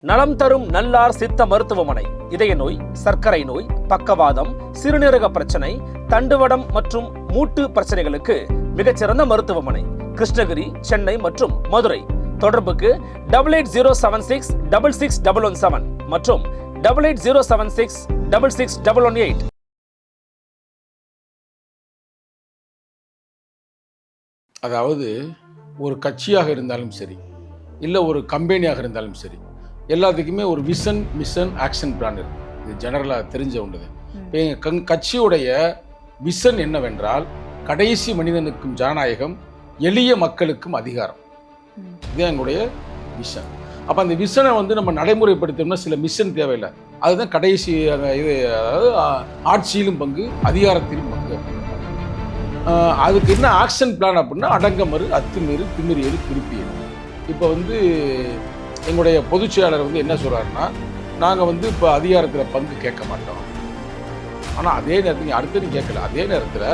நலம் தரும் நல்லார் சித்த மருத்துவமனை இதய நோய், சர்க்கரை நோய், பக்கவாதம், சிறுநீரக பிரச்சனை, தண்டுவடம் மற்றும் மூட்டு பிரச்சனைகளுக்கு மிகச்சிறந்த மருத்துவமனை. கிருஷ்ணகிரி, சென்னை மற்றும் மதுரை. தொடர்புக்கு 8807666117 மற்றும் 8807666118. அதாவது ஒரு கட்சியாக இருந்தாலும் சரி, இல்லை ஒரு கம்பெனியாக இருந்தாலும் சரி, எல்லாத்துக்குமே ஒரு விஷன், மிஷன், ஆக்ஷன் பிளான் இருக்குது. இது ஜெனரலாக தெரிஞ்ச ஒன்றுது. இப்போ எங்கள் கட்சியுடைய விஷன் என்னவென்றால், கடைசி மனிதனுக்கும் ஜனநாயகம், எளிய மக்களுக்கும் அதிகாரம். இதுதான் எங்களுடைய விஷன். அப்போ அந்த விஷனை நம்ம நடைமுறைப்படுத்தணும்னா சில மிஷன் தேவையில்லை. அதுதான் கடைசி இது, அதாவது ஆட்சியிலும் பங்கு, அதிகாரத்திலும் பங்கு. அதுக்கு என்ன ஆக்ஷன் பிளான் அப்படின்னா, அடங்கமறு, அத்துமீறு, திமிரியறு, திருப்பியது. இப்போ எங்களுடைய பொதுச் செயலாளர் என்ன சொல்கிறாருன்னா, நாங்கள் இப்போ அதிகாரத்தில் பங்கு கேட்க மாட்டோம். ஆனால் அதே நேரத்தில் அடுத்தது கேட்கல. அதே நேரத்தில்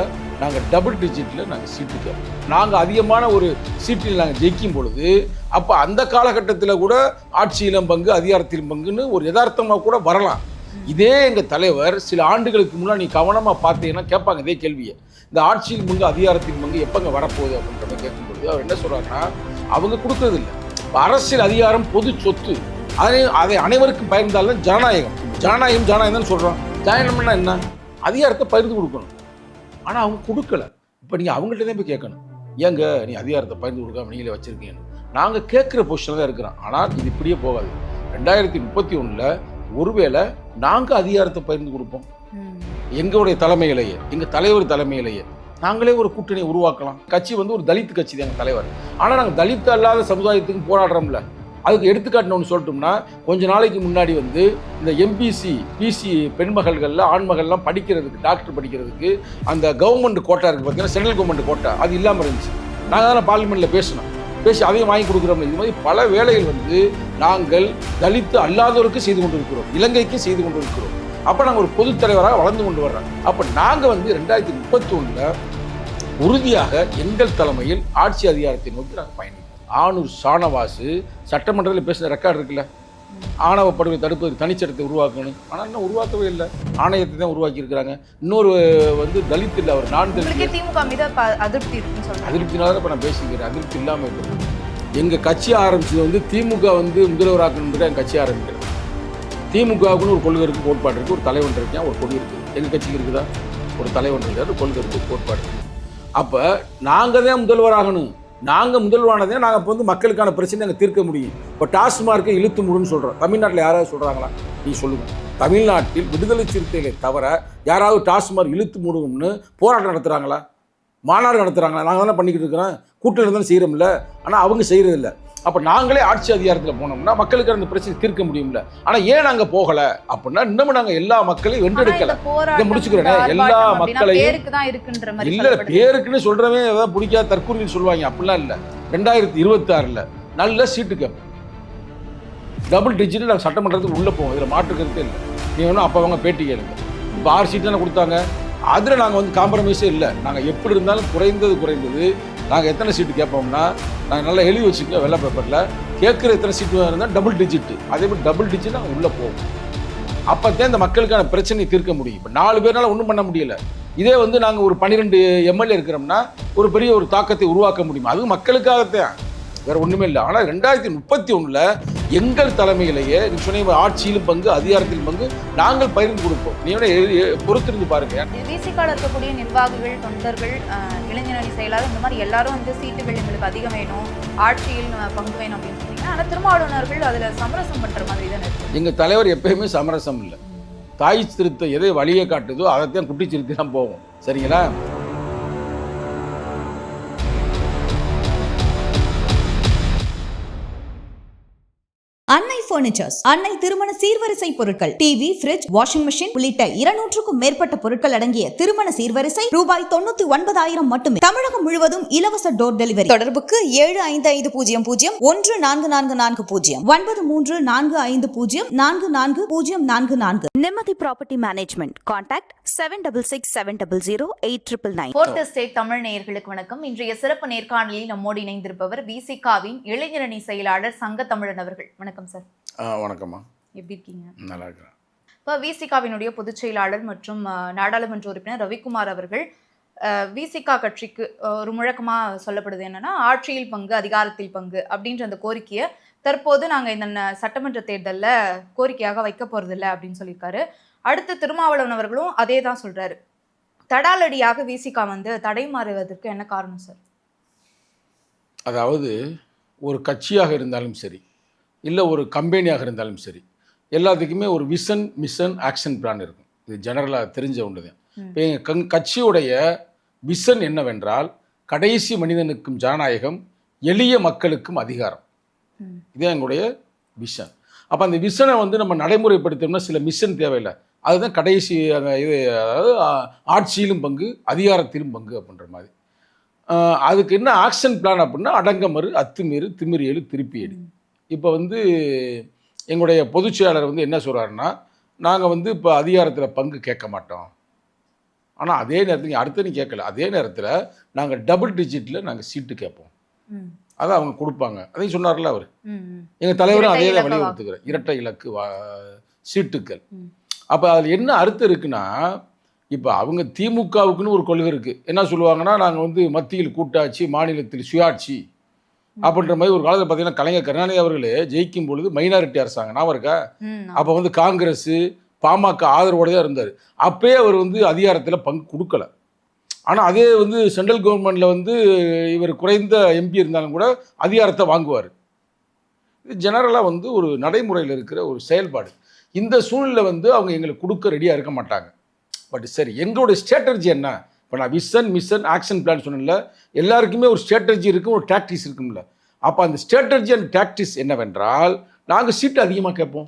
நாங்கள் டபுள் டிஜிட்டில் நாங்கள் சீட்டு கேட்போம். நாங்கள் அதிகமான ஒரு சீட்டில் நாங்கள் ஜெயிக்கும் பொழுது, அப்போ அந்த காலகட்டத்தில் கூட ஆட்சியிலும் பங்கு, அதிகாரத்திலும் பங்குன்னு ஒரு யதார்த்தமாக கூட வரலாம். இதே எங்கள் தலைவர் சில ஆண்டுகளுக்கு முன்னாடி நீ கவனமாக பார்த்தீங்கன்னா கேட்பாங்க இதே கேள்வியை. இந்த ஆட்சியில் பங்கு, அதிகாரத்தின் பங்கு எப்போங்க வரப்போகுது அப்படின்றத கேட்கும்பொழுது அவர் என்ன சொல்கிறாருன்னா, அவங்க கொடுக்கறதில்லை. அரசியல் அதிகாரம் பொது சொத்து, அதை அனைவருக்கும் பகிர்ந்தாலும் ஜனநாயகம். ஜனநாயகம் தான் சொல்கிறோம். ஜனநாயகம்னா என்ன? அதிகாரத்தை பகிர்ந்து கொடுக்கணும். ஆனால் அவங்க கொடுக்கல. இப்போ நீங்கள் அவங்கள்ட்ட தான் போய் கேட்கணும், ஏங்க நீ அதிகாரத்தை பகிர்ந்து கொடுக்காம நீங்களே வச்சுருக்கீங்கன்னு. நாங்கள் கேட்குற பொசிஷனில் தான் இருக்கிறோம். ஆனால் இது இப்படியே போகாது. 2031 ஒருவேளை நாங்கள் அதிகாரத்தை பகிர்ந்து கொடுப்போம். எங்களுடைய தலைமையிலேயே, எங்கள் தலைவர் தலைமையிலேயே நாங்களே ஒரு கூட்டணியை உருவாக்கலாம். கட்சி ஒரு தலித் கட்சி தான் எங்கள் தலைவர். ஆனால் நாங்கள் தலித் அல்லாத சமுதாயத்துக்கு போராடுறோம்ல. அதுக்கு எடுத்துக்காட்டுன்னு ஒன்று சொல்லட்டோம்னா, கொஞ்ச நாளைக்கு முன்னாடி இந்த எம்பிசி, பிசி பெண்மகள்களில் ஆண்மகள்லாம் படிக்கிறதுக்கு, டாக்டர் படிக்கிறதுக்கு அந்த கவர்மெண்ட் கோட்டா இருக்குது பார்த்தீங்கன்னா, சென்ட்ரல் கவர்மெண்ட் கோட்டா, அது இல்லாமல் இருந்துச்சு. நாங்கள் தானே பார்லிமெண்ட்டில் பேசி அதையும் வாங்கி கொடுக்குறோம். இது மாதிரி பல வேலைகள் நாங்கள் தலித்து அல்லாதவருக்கு செய்து கொண்டு இருக்கிறோம், இலங்கைக்கு செய்து கொண்டு இருக்கிறோம். அப்போ நாங்கள் ஒரு பொதுத் தலைவராக வளர்ந்து கொண்டு வர்றோம். அப்போ நாங்கள் 2031 உறுதியாக எங்கள் தலைமையில் ஆட்சி அதிகாரத்தை நோக்கி நாங்கள் பயணிப்போம். ஆணூர் ஷானவாசு சட்டமன்றத்தில் பேசின ரெக்கார்டு இருக்குல்ல, ஆணவ படுகொலை தடுப்பதற்கு தனிச்சட்டத்தை உருவாக்கணும். ஆனால் இன்னும் உருவாக்கவே இல்லை. ஆணையத்தை தான் உருவாக்கி இருக்கிறாங்க. இன்னொரு தலித் இல்லை, அவர் நான் தலித். அதிருப்தினால இப்போ நான் பேசிக்கிறேன். அதிருப்தி இல்லாமல் இருக்குது. எங்கள் கட்சி ஆரம்பிச்சது திமுக முதல்வராக்கணுன்றது எங்கள் கட்சி ஆரம்பிக்கிறது. திமுகவுக்குன்னு ஒரு கொள்கை இருக்குது, கோட்பாடு இருக்குது, ஒரு தலைவன் இருக்கேன், ஒரு கொள்கை இருக்குது. எங்கள் கட்சிக்கு இருக்குதா? ஒரு தலைவன் இருக்காரு, கொள்கை இருக்குது, கோட்பாடு இருக்குது. அப்போ நாங்கள் தான் முதல்வராகணும். நாங்கள் முதல்வரானதே நாங்கள் இப்போ மக்களுக்கான பிரச்சனை நாங்கள் தீர்க்க முடியும். இப்போ டாஸ்மார்க்கை இழுத்து மூடுன்னு சொல்கிறோம். தமிழ்நாட்டில் யாராவது சொல்கிறாங்களா? நீ சொல்லுங்கள். தமிழ்நாட்டில் விடுதலை சிறுத்தைகளை தவிர யாராவது டாஸ்மார்க் இழுத்து மூடுவோம்னு போராட்டம் நடத்துகிறாங்களா? மாநாடு நடத்துகிறாங்களா? நாங்கள் தானே பண்ணிக்கிட்டு இருக்கிறோம், கூட்டணி இருந்தாலும் செய்கிறோம்ல. ஆனால் அவங்க செய்கிறதில்ல. அப்போ நாங்களே ஆட்சி அதிகாரத்தில் போனோம்னா மக்களுக்கு அந்த பிரச்சனை தீர்க்க முடியும்ல. ஆனால் ஏன் நாங்கள் போகலை அப்படின்னா, இன்னமும் நாங்கள் எல்லா மக்களையும் வென்றெடுக்கலை. இதை முடிச்சுக்கிறேன். எல்லா மக்களையும் இல்லை, பேருக்குன்னு சொல்கிறவன் ஏதாவது பிடிக்காத தற்கூரின்னு சொல்லுவாங்க. அப்படிலாம் இல்லை. 2026 நல்ல சீட்டு கேட்போம். டபுள் டிஜிட் நாங்கள் சட்டமன்றத்துக்கு உள்ளே போவோம். இதில் மாற்றுக்கிறதே இல்லை. நீ அப்போ அவங்க பேட்டி கேளுங்க. இப்போ 6 சீட்டு தானே கொடுத்தாங்க. அதில் நாங்கள் காம்ப்ரமைஸே இல்லை. நாங்கள் எப்படி இருந்தாலும் குறைந்தது நாங்கள் எத்தனை சீட்டு கேட்போம்னா, நாங்கள் நல்லா எழுதி வச்சுக்கோங்க வெள்ளை பேப்பரில். கேட்குற எத்தனை சீட்டு இருந்தால் டபுள் டிஜிட்டு. அதே மாதிரி டபுள் டிஜிட் நாங்கள் உள்ளே போவோம். அப்போ தான் இந்த மக்களுக்கான பிரச்சனையை தீர்க்க முடியும். இப்போ 4 பேர்னால ஒன்றும் பண்ண முடியல. இதே நாங்கள் ஒரு 12 எம்எல்ஏ இருக்கிறோம்னா ஒரு பெரிய ஒரு தாக்கத்தை உருவாக்க முடியும். அது மக்களுக்காகத்தான், வேறு ஒன்றுமே இல்லை. ஆனால் 2031 எங்கள் தலைமையிலேயே நீ சொன்ன ஆட்சியிலும் பங்கு, அதிகாரத்திலும் பங்கு நாங்கள் பகிர்ந்து கொடுப்போம். நீ பொறுத்திருந்து பாருங்க. விசிகால இருக்கக்கூடிய நிர்வாகிகள், தொண்டர்கள், இளைஞரணி செயலாளர், இந்த மாதிரி எல்லாரும் சீட்டுகள் எங்களுக்கு அதிகம் வேணும், ஆட்சியில் பங்கு வேணும் அப்படின்னு சொன்னீங்கன்னா, ஆனால் திருமாவளவர்கள் அதில் சமரசம் பண்ணுற மாதிரி தான் இருக்கு. எங்கள் தலைவர் எப்பயுமே சமரசம் இல்லை. தாய் சிறுத்தை எதை வழியை காட்டுதோ அதைத்தான் குட்டி சிறுத்தை தான் போவோம். சரிங்களா? அன்னை பர்னிச்சர்ஸ், அன்னை திருமண சீர்வரிசை பொருட்கள், டிவி, ஃபிரிட்ஜ், வாஷிங் மெஷின் உள்ளிட்ட 200க்கும் மேற்பட்ட பொருட்கள் அடங்கிய திருமண சீர்வரிசை ரூபாய் 99,000 மட்டுமே. தமிழகம் முழுவதும் இலவச டோர் டெலிவரி. தொடர்புக்கு 7550014440 9345044044. நிம்மதி property management. Contact 7667008999. Fourth estate Tamil நேயர்களுக்கு வணக்கம். இன்றைய சிறப்பு நேர்காணலில் நம்மோடு இணைந்திருப்பவர் விசிகாவின் இளைஞரணி செயலாளர் சங்க தமிழன் அவர்கள். வணக்கம் சார். வணக்கம்மா. எப்படி இருக்கீங்க? நல்லா இருக்கிறேன். இப்போ விசிகாவினுடைய பொதுச் செயலாளர் மற்றும் நாடாளுமன்ற உறுப்பினர் ரவிக்குமார் அவர்கள் விசிகா கட்சிக்கு ஒரு முழக்கமாக சொல்லப்படுது என்னன்னா, ஆட்சியில் பங்கு அதிகாரத்தில் பங்கு அப்படின்ற அந்த கோரிக்கையை தற்போது நாங்கள் இந்த சட்டமன்ற தேர்தலில் கோரிக்கையாக வைக்க போறதில்லை அப்படின்னு சொல்லியிருக்காரு. அடுத்து திருமாவளவன் அவர்களும் அதே தான் சொல்றாரு. தடாலடியாக விசிகா தடை மாறுவதற்கு என்ன காரணம் சார்? அதாவது ஒரு கட்சியாக இருந்தாலும் சரி, இல்லை ஒரு கம்பெனியாக இருந்தாலும் சரி, எல்லாத்துக்குமே ஒரு விஷன், மிஷன், ஆக்ஷன் பிளான் இருக்கும். இது ஜெனரலாக தெரிஞ்ச ஒன்று தான். இப்போ எங்கள் கட்சியுடைய விஷன் என்னவென்றால், கடைசி மனிதனுக்கும் ஜனநாயகம், எளிய மக்களுக்கும் அதிகாரம். இதுதான் எங்களுடைய விஷன். அப்போ அந்த விஷனை நம்ம நடைமுறைப்படுத்தணும்னா சில மிஷன் தேவையில்லை. அதுதான் கடைசி இது, அதாவது ஆட்சியிலும் பங்கு அதிகாரத்திலும் பங்கு அப்படின்ற மாதிரி. அதுக்கு என்ன ஆக்ஷன் பிளான் அப்படின்னா, அடங்கமறு, அத்துமீறு, திமிரியலு, திருப்பியடி. இப்போ எங்களுடைய பொதுச் செயலாளர் என்ன சொல்கிறாருன்னா, நாங்கள் இப்போ அதிகாரத்தில் பங்கு கேட்க மாட்டோம். ஆனால் அதே நேரத்தில் அடுத்த நீ கேட்கல, அதே நேரத்தில் நாங்கள் டபுள் டிஜிட்டில் நாங்கள் சீட்டு கேட்போம். அதை அவங்க கொடுப்பாங்க. அதையும் சொன்னார்ல அவர். எங்கள் தலைவரும் அதே தான் வலியுறுத்துக்கிறார், இரட்டை இலக்கு சீட்டுக்கள். அப்போ அதில் என்ன அர்த்தம் இருக்குன்னா, இப்போ அவங்க திமுகவுக்குன்னு ஒரு கொள்கை இருக்குது. என்ன சொல்லுவாங்கன்னா, நாங்கள் மத்தியில் கூட்டாட்சி, மாநிலத்தில் சுயாட்சி அப்படின்ற மாதிரி ஒரு காலத்தில் பார்த்தீங்கன்னா கலைஞர் கருணாநிதி அவர்களே ஜெயிக்கும் பொழுது மைனாரிட்டி அரசாங்கம் நான் இருக்கா, அப்போ காங்கிரஸ் பாமக ஆதரவோடு தான் இருந்தார். அப்பயே அவர் அதிகாரத்தில் பங்கு கொடுக்கல. ஆனால் அதே சென்ட்ரல் கவர்மெண்ட்டில் இவர் குறைந்த எம்பி இருந்தாலும் கூட அதிகாரத்தை வாங்குவார். இது ஜெனரலாக ஒரு நடைமுறையில் இருக்கிற ஒரு செயல்பாடு. இந்த சூழ்நிலை அவங்க எங்களுக்கு கொடுக்க ரெடியாக இருக்க மாட்டாங்க. பட் சரி, எங்களுடைய ஸ்ட்ராட்டஜி என்ன? இப்போ நான் விஷன், மிஷன், ஆக்ஷன் பிளான் சொன்னேன்ல, எல்லாருக்குமே ஒரு ஸ்ட்ராட்டஜி இருக்கும், ஒரு டாக்டிக்ஸ் இருக்கும்ல. அப்போ அந்த ஸ்ட்ராட்டஜி அண்ட் டாக்டிக்ஸ் என்னவென்றால், நாங்கள் சீட்டு அதிகமாக கேட்போம்.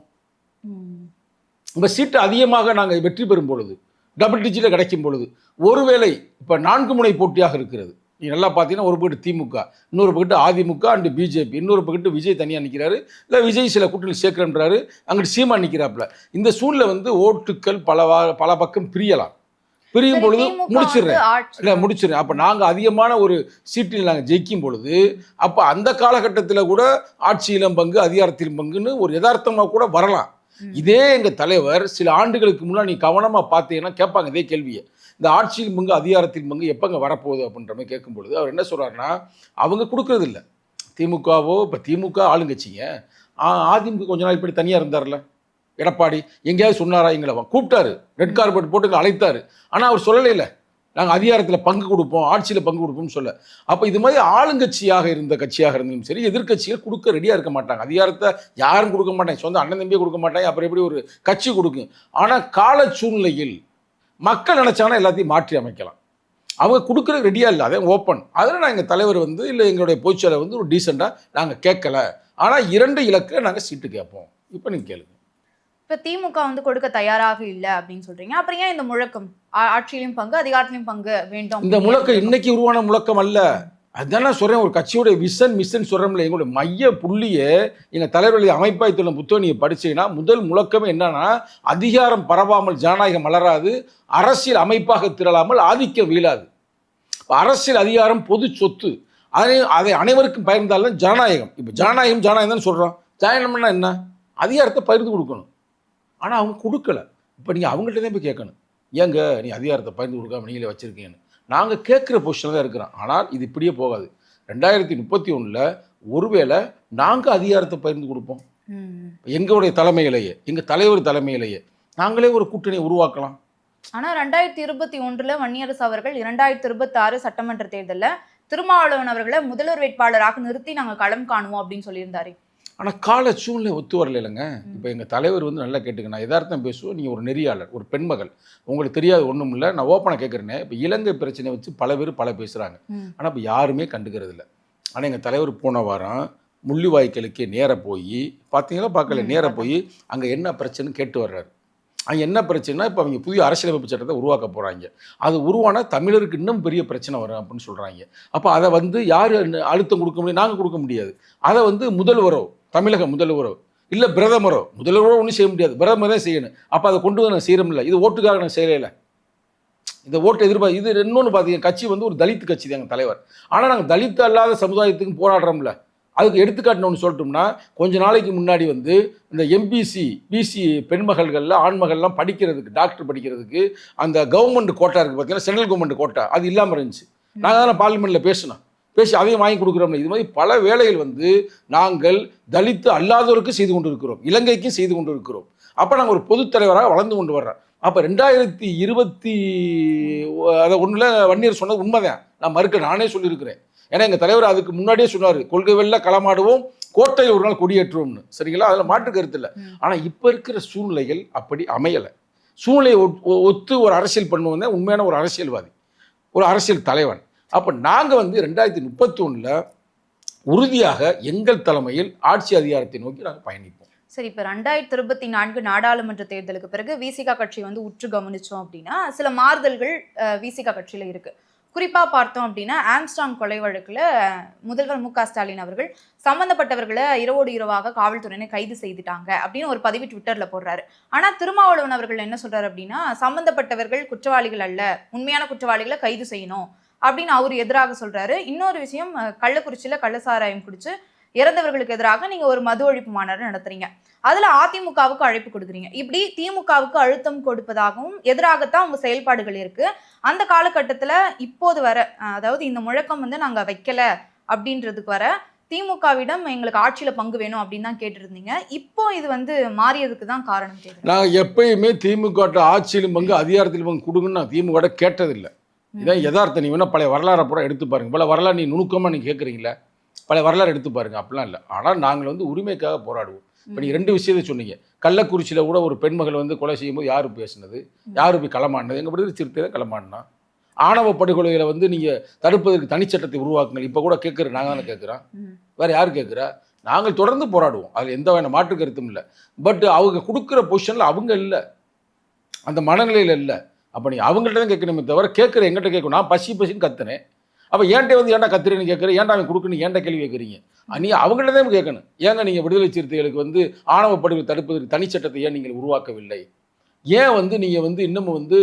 இப்போ சீட்டு அதிகமாக நாங்கள் வெற்றி பெறும் பொழுது, டபுள் டிஜிட்டில் கிடைக்கும் பொழுது, ஒருவேளை இப்போ 4 முனை போட்டியாக இருக்கிறது. நீ நல்லா பார்த்தீங்கன்னா, ஒரு பக்கத்து திமுக, இன்னொரு பக்கத்து அதிமுக அண்டு பிஜேபி, இன்னொரு பக்கத்து விஜய் தனியாக நிற்கிறாரு, இல்லை விஜய் சில கூட்டணி சேர்க்கிறன்றாரு, அங்கிட்டு சீமா நிற்கிறாப்புல. இந்த சூழ்நிலை ஓட்டுக்கள் பல பக்கம் பிரியலாம். பிரியும் பொழுது முடிச்சிடுறேன். அப்போ நாங்கள் அதிகமான ஒரு சீட்டில் நாங்கள் ஜெயிக்கும் பொழுது, அப்போ அந்த காலகட்டத்தில் கூட ஆட்சியிலும் பங்கு அதிகாரத்திலும் பங்குன்னு ஒரு யதார்த்தமாக கூட வரலாம். இதே எங்கள் தலைவர் சில ஆண்டுகளுக்கு முன்னாடி நீ கவனமாக பார்த்தீங்கன்னா கேட்பாங்க இதே கேள்வியை, இந்த ஆட்சியில் பங்கு அதிகாரத்தில் பங்கு எப்போங்க வரப்போகுது அப்படின்ற மாதிரி கேட்கும் பொழுது அவர் என்ன சொல்கிறாருன்னா, அவங்க கொடுக்கறது இல்லை. திமுகவோ, இப்போ திமுக ஆளுங்கட்சிங்க, அதிமுக கொஞ்ச நாள் இப்படி தனியாக இருந்தார்ல எடப்பாடி, எங்கேயாவது சொன்னாரா? எங்களை கூப்பிட்டாரு, ரெட் கார்பெட் போட்டு அழைத்தார். ஆனால் அவர் சொல்லலை, இல்லை நாங்கள் அதிகாரத்தில் பங்கு கொடுப்போம், ஆட்சியில் பங்கு கொடுப்போம்னு சொல்ல. அப்போ இது மாதிரி ஆளுங்கட்சியாக இருந்த கட்சியாக இருந்தாலும் சரி, எதிர்கட்சிகள் கொடுக்க ரெடியாக இருக்க மாட்டாங்க. அதிகாரத்தை யாரும் கொடுக்க மாட்டாங்க, சொந்த அண்ணன் தம்பியே கொடுக்க மாட்டாங்க. அப்புறம் எப்படி ஒரு கட்சி கொடுக்கும்? ஆனால் கால சூழ்நிலையில் மக்கள் நினச்சாங்கன்னா எல்லாத்தையும் மாற்றி அமைக்கலாம். அவங்க கொடுக்குறது ரெடியாக இல்லை, அதே ஓப்பன். அதில் நான் எங்கள் தலைவர் இல்லை எங்களுடைய பொதுச்செயலாளர் ஒரு டீசெண்டாக நாங்கள் கேட்கல, ஆனால் 2 இலக்கில் நாங்கள் சீட்டு கேட்போம். இப்போ நீங்கள் கேளுங்க. இப்போ திமுக கொடுக்க தயாராக இல்லை அப்படின்னு சொல்றீங்க, அப்புறம் ஏன் இந்த முழக்கம் ஆட்சியிலும் பங்கு அதிகாரத்திலும் பங்கு வேண்டும்? இந்த முழக்கம் இன்னைக்கு உருவான முழக்கம் அல்ல. அதுதான் நான் சொல்றேன், ஒரு கட்சியோட விஷன், மிஷன் சொல்றோம்ல, எங்களுடைய மைய புள்ளியே எங்கள் தலைவர்களுடைய அமைப்பாய் தொழில் புத்தகம் நீங்கள் படிச்சீங்கன்னா முதல் முழக்கமே என்னன்னா, அதிகாரம் பரவாமல் ஜனநாயகம் மலராது, அரசியல் அமைப்பாக திரளாமல் ஆதிக்கம் வீழாது. அரசியல் அதிகாரம் பொது சொத்து, அதை அனைவருக்கும் பகிர்ந்தாலும் ஜனநாயகம். இப்போ ஜனநாயகம் தான் சொல்கிறோம். ஜனநாயகம்னா என்ன? அதிகாரத்தை பகிர்ந்து கொடுக்கணும். ஆனால் அவங்க கொடுக்கல. இப்போ நீங்கள் அவங்கள்ட்ட தான் போய் கேட்கணும், ஏங்க நீ அதிகாரத்தை பகிர்ந்து கொடுக்காம நீங்களே வச்சுருக்கீங்கன்னு. நாங்கள் கேட்குற பொசிஷனில் தான் இருக்கிறோம். ஆனால் இது இப்படியே போகாது. 2031 ஒருவேளை நாங்கள் அதிகாரத்தை பகிர்ந்து கொடுப்போம். எங்களுடைய தலைமையிலேயே, எங்கள் தலைவர் தலைமையிலேயே நாங்களே ஒரு கூட்டணியை உருவாக்கலாம். ஆனால் 2021 வன்னியரசு அவர்கள் 2026 சட்டமன்ற தேர்தலில் திருமாவளவன் அவர்களை முதல்வர் வேட்பாளராக நிறுத்தி நாங்கள் களம் காணுவோம் அப்படின்னு சொல்லியிருந்தாரு. ஆனால் கால சூழ்நிலை ஒத்து வரல இல்லைங்க. இப்போ எங்கள் தலைவர் நல்லா கேட்டுக்க, நான் எதார்த்தம் பேசுவோம். நீங்கள் ஒரு நெறியாளர், ஒரு பெண்மகள், உங்களுக்கு தெரியாது ஒன்றும் இல்லை. நான் ஓப்பனாக கேட்குறேனே, இப்போ இலங்கை பிரச்சனை வச்சு பல பேர் பேசுகிறாங்க. ஆனால் இப்போ யாருமே கண்டுக்கிறது இல்லை. ஆனால் எங்கள் தலைவர் போன வாரம் முள்ளிவாய்க்காலுக்கே நேராக போய் பார்த்தீங்களா, பார்க்கல, நேராக போய் அங்கே என்ன பிரச்சனைன்னு கேட்டு வர்றாரு. அங்கே என்ன பிரச்சனைனா, இப்போ அவங்க புதிய அரசியலமைப்பு சட்டத்தை உருவாக்க போகிறாங்க. அது உருவானா தமிழருக்கு இன்னும் பெரிய பிரச்சனை வரும் அப்படின்னு சொல்கிறாங்க. அப்போ அதை யார் அழுத்தம் கொடுக்க முடியும்? நாங்கள் கொடுக்க முடியாது. அதை முதல்வரோ, தமிழக முதல்வரோ, இல்லை பிரதமரோ, முதல்வரோ ஒன்றும் செய்ய முடியாது, பிரதமரே செய்யணும். அப்போ அதை கொண்டு வந்து நான் செய்கிறோம்ல, இது ஓட்டுக்காக நான் செய்யலை. இந்த ஓட்டு எதிர்பார்ப்பு இது இன்னொன்று பார்த்தீங்க, கட்சி ஒரு தலித் கட்சி தான் எங்கள் தலைவர். ஆனால் நாங்கள் தலித் அல்லாத சமுதாயத்துக்கு போராடுறோம்ல, அதுக்கு எடுத்துக்காட்டு ஒன்று சொல்லட்டோம்னா, கொஞ்ச நாளைக்கு முன்னாடி வந்து இந்த எம்பிசி பிசி பெண்மகள்களில் ஆண்மகள்லாம் படிக்கிறதுக்கு, டாக்டர் படிக்கிறதுக்கு அந்த கவர்மெண்ட் கோட்டா இருக்குது பார்த்தீங்கன்னா, சென்ட்ரல் கவர்மெண்ட் கோட்டா அது இல்லாமல் இருந்துச்சு. நாங்கள் தானே பார்லிமெண்ட்டில் பேசி அதையும் வாங்கி கொடுக்குறோம். இது மாதிரி பல வேலைகள் வந்து நாங்கள் தலித்து அல்லாதோருக்கு செய்து கொண்டு இருக்கிறோம், இலங்கைக்கும் செய்து கொண்டு இருக்கிறோம். அப்போ நாங்கள் ஒரு பொதுத் தலைவராக வளர்ந்து கொண்டு வர்றோம். அப்போ 2021 வன்னியர் சொன்னது உண்மைதான், நான் மறுக்க நானே சொல்லியிருக்கிறேன். ஏன்னா எங்கள் தலைவர் அதுக்கு முன்னாடியே சொன்னார், கொள்கை வெல்ல களமாடுவோம், கோட்டையில் ஒரு நாள் கொடியேற்றுவோம்னு. சரிங்களா? அதில் மாற்று கருத்து இல்லை. ஆனால் இப்போ இருக்கிற சூழ்நிலைகள் அப்படி அமையலை. சூழ்நிலையை ஒத்து ஒரு அரசியல் பண்ணுவோம் தான் உண்மையான ஒரு அரசியல்வாதி, ஒரு அரசியல் தலைவன். அப்போ நாங்கள் வந்து 2031 உறுதியாக எங்கள் தலைமையில் ஆட்சி அதிகாரத்தை நோக்கி நாங்கள் பயணிப்போம். சரி, இப்போ 2024 நாடாளுமன்ற தேர்தலுக்கு பிறகு விசிகா கட்சி வந்து உற்று கவனிச்சோம் அப்படின்னா சில மாறுதல்கள் விசிகா கட்சியில இருக்கு. குறிப்பா பார்த்தோம் அப்படின்னா ஆம்ஸ்ட்ராங் கொலை வழக்குல முதல்வர் மு க ஸ்டாலின் அவர்கள் சம்பந்தப்பட்டவர்களை இரவோடு இரவாக காவல்துறையினை கைது செய்துட்டாங்க அப்படின்னு ஒரு பதிவு ட்விட்டர்ல போடுறாரு. ஆனா திருமாவளவன் அவர்கள் என்ன சொல்றாரு அப்படின்னா, சம்பந்தப்பட்டவர்கள் குற்றவாளிகள் அல்ல, உண்மையான குற்றவாளிகளை கைது செய்யணும் அப்படின்னு அவர் எதிராக சொல்றாரு. இன்னொரு விஷயம், கள்ளக்குறிச்சியில கள்ளசாராயம் குடிச்சு இறந்தவர்களுக்கு எதிராக நீங்க ஒரு மது ஒழிப்பு மாநாடு நடத்துறீங்க, அதுல அதிமுகவுக்கு அழைப்பு கொடுக்குறீங்க. இப்படி திமுகவுக்கு அழுத்தம் கொடுப்பதாகவும் எதிராகத்தான் உங்க செயல்பாடுகள் இருக்கு. அந்த காலகட்டத்துல இப்போது வர, அதாவது இந்த முழக்கம் வந்து நாங்க வைக்கல அப்படின்றதுக்கு வர திமுகவிடம் எங்களுக்கு ஆட்சியில பங்கு வேணும் அப்படின்னு தான் கேட்டு இருந்தீங்க. இப்போ இது வந்து மாறியதுக்கு தான் காரணம் கேட்குறேன். நாங்கள் எப்பயுமே திமுக ஆட்சியிலும் பங்கு அதிகாரத்திலும் பங்கு கொடுங்கன்னு நான் திமுக கேட்டதில்லை. இதான் யதார்த்தம். நீ வேணா பழைய வரலாறு பூரா எடுத்து பாருங்க. பல வரலாறு நீ நுணுக்கமாக நீங்கள் கேட்குறீங்களா, பழைய வரலாறு எடுத்து பாருங்க. அப்படிலாம் இல்லை. ஆனால் நாங்கள் வந்து உரிமைக்காக போராடுவோம். இப்போ நீங்கள் 2 விஷயத்தை சொன்னீங்க. கள்ளக்குறிச்சியில் கூட ஒரு பெண்மகள் வந்து கொலை செய்யும்போது யார் பேசுனது, யார் போய் களமாடினது? எங்கள் விடுதலை சிறுத்தையில் களமாடினா. ஆணவ படுகொலைகளை வந்து நீங்கள் தடுப்பதற்கு தனிச்சட்டத்தை உருவாக்குங்கள் இப்போ கூட கேட்குற நாங்கள் தானே கேட்குறோம், வேறு யார் கேட்குறா? நாங்கள் தொடர்ந்து போராடுவோம், அதில் எந்த வேணா மாற்று கருத்தும் இல்லை. பட் அவங்க கொடுக்குற பொசிஷனில் அவங்க இல்லை, அந்த மனநிலையில் இல்லை. அப்போ நீ அவங்கள்ட்ட தான் கேட்கணுமே தவிர கேட்குற எங்கிட்ட கேட்கணும். நான் பசின்னு கத்துனேன், அப்போ ஏன்ட்டே வந்து ஏன்டா கத்துறேன்னு கேட்குறேன், ஏன்டா அவன் கொடுக்குன்னு ஏன்டா கேள்வி கேட்குறீங்க? நீங்கள் அவங்கள்ட்ட தான் கேட்கணும். ஏங்க நீங்கள் விடுதலை சிறுத்தைகளுக்கு வந்து ஆணவ படுகொலை தடுப்பதற்கு தனிச்சட்டத்தை ஏன் நீங்கள் உருவாக்கவில்லை? ஏன் வந்து நீங்கள் வந்து இன்னமும் வந்து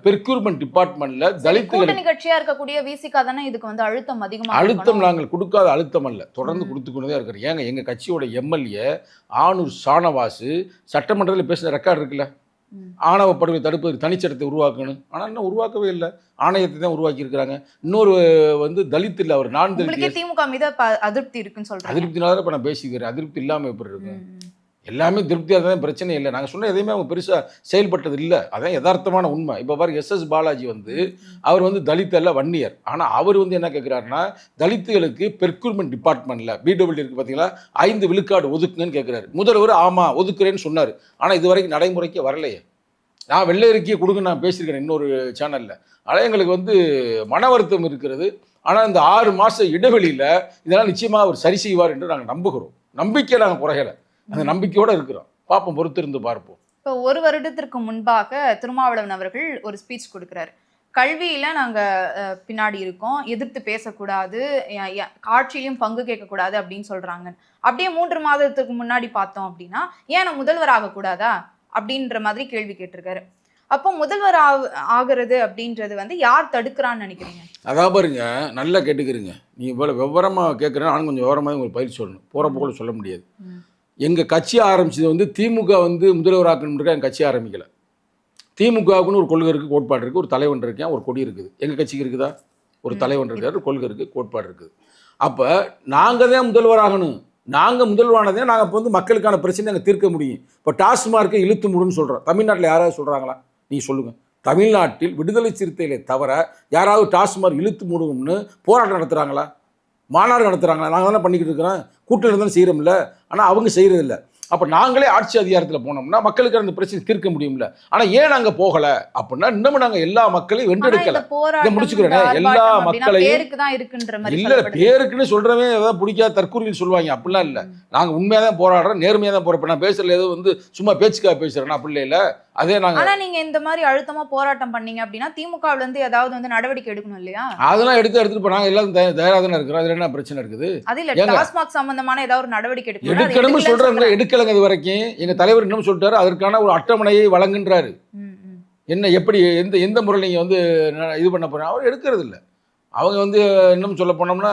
பெர்க்யூர்மெண்ட் டிபார்ட்மெண்ட்ல தலித்துகள் கட்சியா இருக்கக்கூடிய விசிகா தானே இதுக்கு வந்து அழுத்தம் அதிகமாக? அழுத்தம் நாங்கள் கொடுக்காத அழுத்தம் அல்ல, தொடர்ந்து கொடுத்துக்கொண்டே தான் இருக்கிறோம். ஏங்க எங்கள் கட்சியோட எம்எல்ஏ ஆனூர் ஷானவாஸ் சட்டமன்றத்தில் பேசுகிற ரெக்கார்டு இருக்குல்ல, ஆணவ படுகொலை தடுப்பதற்கு தனிச்சட்டத்தை உருவாக்கணும். ஆனால் இன்னும் உருவாக்கவே இல்லை, ஆணையத்தை தான் உருவாக்கி இருக்கிறாங்க. இன்னொரு வந்து தலித் இல்லை, அவர் நான் தலித். திமுக மீது அதிருப்தி இருக்குன்னு சொல்றேன். அதிருப்தினால இப்போ நான் பேசிக்கிறேன். அதிருப்தி இல்லாமல் எப்படி இருக்கு? எல்லாமே திருப்தியாக தான், பிரச்சனை இல்லை. நாங்கள் சொன்ன எதையுமே அவங்க பெருசாக செயல்பட்டது இல்லை, அதான் யதார்த்தமான உண்மை. இப்போ பாருங்க, எஸ்எஸ் பாலாஜி வந்து அவர் வந்து தலித் அல்ல, வன்னியர். ஆனால் அவர் வந்து என்ன கேட்குறாருன்னா, தலித்துகளுக்கு பெர்க்யூர்மெண்ட் டிபார்ட்மெண்ட்டில் பிடபிள்யூ இருக்குது பார்த்தீங்களா, 5 விழுக்காடு ஒதுக்குங்கன்னு கேட்குறாரு. முதல்வர் ஆமாம் ஒதுக்குறேன்னு சொன்னார். ஆனால் இது வரைக்கும் நடைமுறைக்கு வரலையே. நான் வெள்ளை அறிக்கையை கொடுங்க நான் பேசியிருக்கிறேன் இன்னொரு சேனலில். ஆனால் எங்களுக்கு வந்து மன வருத்தம் இருக்கிறது. ஆனால் இந்த 6 மாத இடைவெளியில் இதெல்லாம் நிச்சயமாக அவர் சரி செய்வார் என்று நாங்கள் நம்புகிறோம். நம்பிக்கை நாங்கள் குறையலை, அந்த நம்பிக்கையோடு இருக்கிறோம். பார்ப்போம், பொறுத்திருந்து பார்ப்போம். இப்போ 1 வருடத்திற்கு முன்பாக திருமாவளவன் அவர்கள் ஒரு ஸ்பீச் கொடுக்குறாரு. கல்வியில நாங்க பின்னாடி இருக்கோம், எதிர்த்து பேசக்கூடாது, ஆட்சியிலையும் பங்கு கேட்கக்கூடாது அப்படின்னு சொல்றாங்க. அப்படியே 3 மாதத்துக்கு முன்னாடி பார்த்தோம் அப்படின்னா, ஏன் நான் முதல்வர் ஆகக்கூடாதா அப்படின்ற மாதிரி கேள்வி கேட்டிருக்காரு. அப்போ முதல்வர் ஆகிறது அப்படின்றது வந்து யார் தடுக்கிறான்னு நினைக்கிறீங்க? அதான் பாருங்க, நல்லா கேட்டுக்கிறீங்க. நீ இவ்வளோ விவரமாக கேட்குறேன், நான் கொஞ்சம் விவரமாக உங்களுக்கு பயிர் சொல்லணும். போகிறப்ப கூட சொல்ல முடியாது. எங்கள் கட்சி ஆரம்பிச்சது வந்து திமுக வந்து முதல்வராக்கணுன்றதுக்காக எங்கள் கட்சி ஆரம்பிக்கலை. திமுகவுக்குன்னு ஒரு கொள்கை இருக்குது, கோட்பாடு இருக்குது, ஒரு தலைவன் இருக்கேன், ஒரு கொடி இருக்குது. எங்கள் கட்சிக்கு இருக்குதா? ஒரு தலைவன் இருக்கார், ஒரு கொள்கை இருக்குது, கோட்பாடு இருக்குது. அப்போ நாங்கள் தான் முதல்வராகணும். நாங்கள் முதல்வரானதே நாங்கள் இப்போ வந்து மக்களுக்கான பிரச்சனை நாங்கள் தீர்க்க முடியும். இப்போ டாஸ்மார்க்கை இழுத்து மூடுன்னு சொல்கிறோம். தமிழ்நாட்டில் யாராவது சொல்கிறாங்களா? நீங்கள் சொல்லுங்கள். தமிழ்நாட்டில் விடுதலை சிறுத்தைகளை தவிர யாராவது டாஸ்மார்க் இழுத்து மூடுவோம்னு போராட்டம் நடத்துகிறாங்களா? மாநாடு நடத்துகிறாங்களா? நாங்கள் தானே பண்ணிக்கிட்டு இருக்கிறோம், கூட்டம் இருந்தாலும் செய்கிறோம்ல. ஆனால் அவங்க செய்கிறதில்ல. அப்போ நாங்களே ஆட்சி அதிகாரத்தில் போனோம்னா மக்களுக்கு அந்த பிரச்சனை தீர்க்க முடியும்ல. ஆனால் ஏன் நாங்கள் போகலை அப்படின்னா, இன்னமும் நாங்கள் எல்லா மக்களையும் வென்றெடுக்கலை. இதை முடிச்சுக்கிறேனே, எல்லா மக்களையும் இல்லை பேருக்குன்னு சொல்கிறவன் ஏதாவது பிடிக்காத தற்கூரியில் சொல்லுவாங்க. அப்படிலாம் இல்லை, நாங்கள் உண்மையாக தான் போராடுறோம், நேர்மையாக தான் போகிறோம். நான் பேசுகிறதுல ஏதோ வந்து சும்மா பேச்சுக்காக பேசுகிறேன்னா அப்படி இல்லை. அதே நாங்கள் ஆனால் நீங்கள் இந்த மாதிரி அழுத்தமாக போராட்டம் பண்ணீங்க அப்படின்னா திமுகவிலேருந்து ஏதாவது வந்து நடவடிக்கை எடுக்கணும் இல்லையா? அதெல்லாம் எடுத்துட்டு இப்போ நாங்கள் எல்லாம் தயாராக தானே இருக்கிறோம். அதில் என்ன பிரச்சனை இருக்குது? அதில் டாஸ்மாக் சம்பந்தமான ஏதாவது ஒரு நடவடிக்கை எடுக்கணும்னு சொல்கிறாங்க. எடுக்கலைங்க இது வரைக்கும். எங்கள் தலைவர் இன்னும் சொல்லிட்டாரு, அதற்கான ஒரு அட்டவணையை வழங்குன்றாரு. என்ன எப்படி எந்த முறையில் நீங்கள் வந்து இது பண்ண போகிறேன்? அவர் எடுக்கிறது இல்லை. அவங்க வந்து இன்னும் சொல்ல போனோம்னா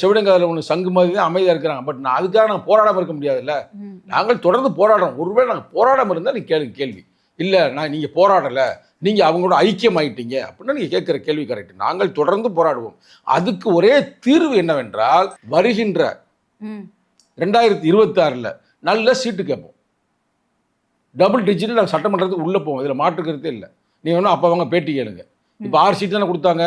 செவிடங்காதில் ஒன்று சங்கு மாதிரி தான் அமைதியாக இருக்கிறாங்க. பட் நான் அதுக்காக நாங்கள் போராடாமல் இருக்க முடியாதுல்ல. நாங்கள் தொடர்ந்து போராடுறோம். ஒருவேளை நாங்கள் போராடாமல் இருந்தால் நீ கேள்வி இல்லை, நீங்கள் போராடலை, நீங்கள் அவங்களோட ஐக்கியம் ஆகிட்டீங்க அப்படின்னா நீங்கள் கேட்குற கேள்வி கரெக்ட். நாங்கள் தொடர்ந்து போராடுவோம். அதுக்கு ஒரே தீர்வு என்னவென்றால் வருகின்ற 2026 நல்ல சீட்டு கேட்போம். டபுள் டிஜிட்டில் நாங்கள் சட்டமன்றத்துக்கு உள்ளே போவோம். இதில் மாற்றுக்கிறதே இல்லை. நீங்கள் வேணும் அப்போ அவங்க பேட்டி கேளுங்க. இப்போ 6 சீட்டு தானே கொடுத்தாங்க.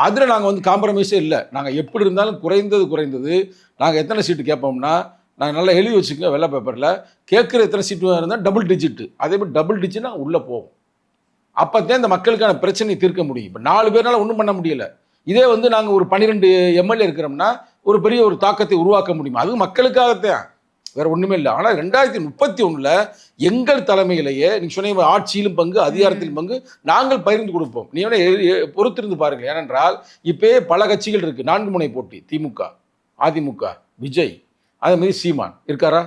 அதில் நாங்கள் வந்து காம்ப்ரமைஸே இல்லை. நாங்கள் எப்படி இருந்தாலும் குறைந்தது நாங்கள் எத்தனை சீட்டு கேட்போம்னா, நாங்கள் நல்லா எழுதி வச்சுக்கோங்க வெள்ளை பேப்பரில், கேட்குற எத்தனை சீட்டு இருந்தால் டபுள் டிஜிட்டு. அதே மாதிரி டபுள் டிஜிட் நாங்கள் உள்ளே போவோம். அப்போ தான் இந்த மக்களுக்கான பிரச்சனையை தீர்க்க முடியும். இப்போ 4 பேர்னால ஒன்றும் பண்ண முடியலை. இதே வந்து நாங்கள் ஒரு 12 எம்எல்ஏ இருக்கிறோம்னா ஒரு பெரிய ஒரு தாக்கத்தை உருவாக்க முடியும். அது மக்களுக்காகத்தான், வேறு ஒன்றுமே இல்லை. ஆனால் 2031 எங்கள் தலைமையிலேயே நீங்கள் சொன்ன ஆட்சியிலும் பங்கு அதிகாரத்திலும் பங்கு நாங்கள் பகிர்ந்து கொடுப்போம். நீ வேணால் பொறுத்திருந்து பாருங்கள். ஏனென்றால் இப்போயே பல கட்சிகள் இருக்குது. 4 முனை போட்டி. திமுக, அதிமுக, விஜய், அதே மாதிரி சீமான் இருக்காரா?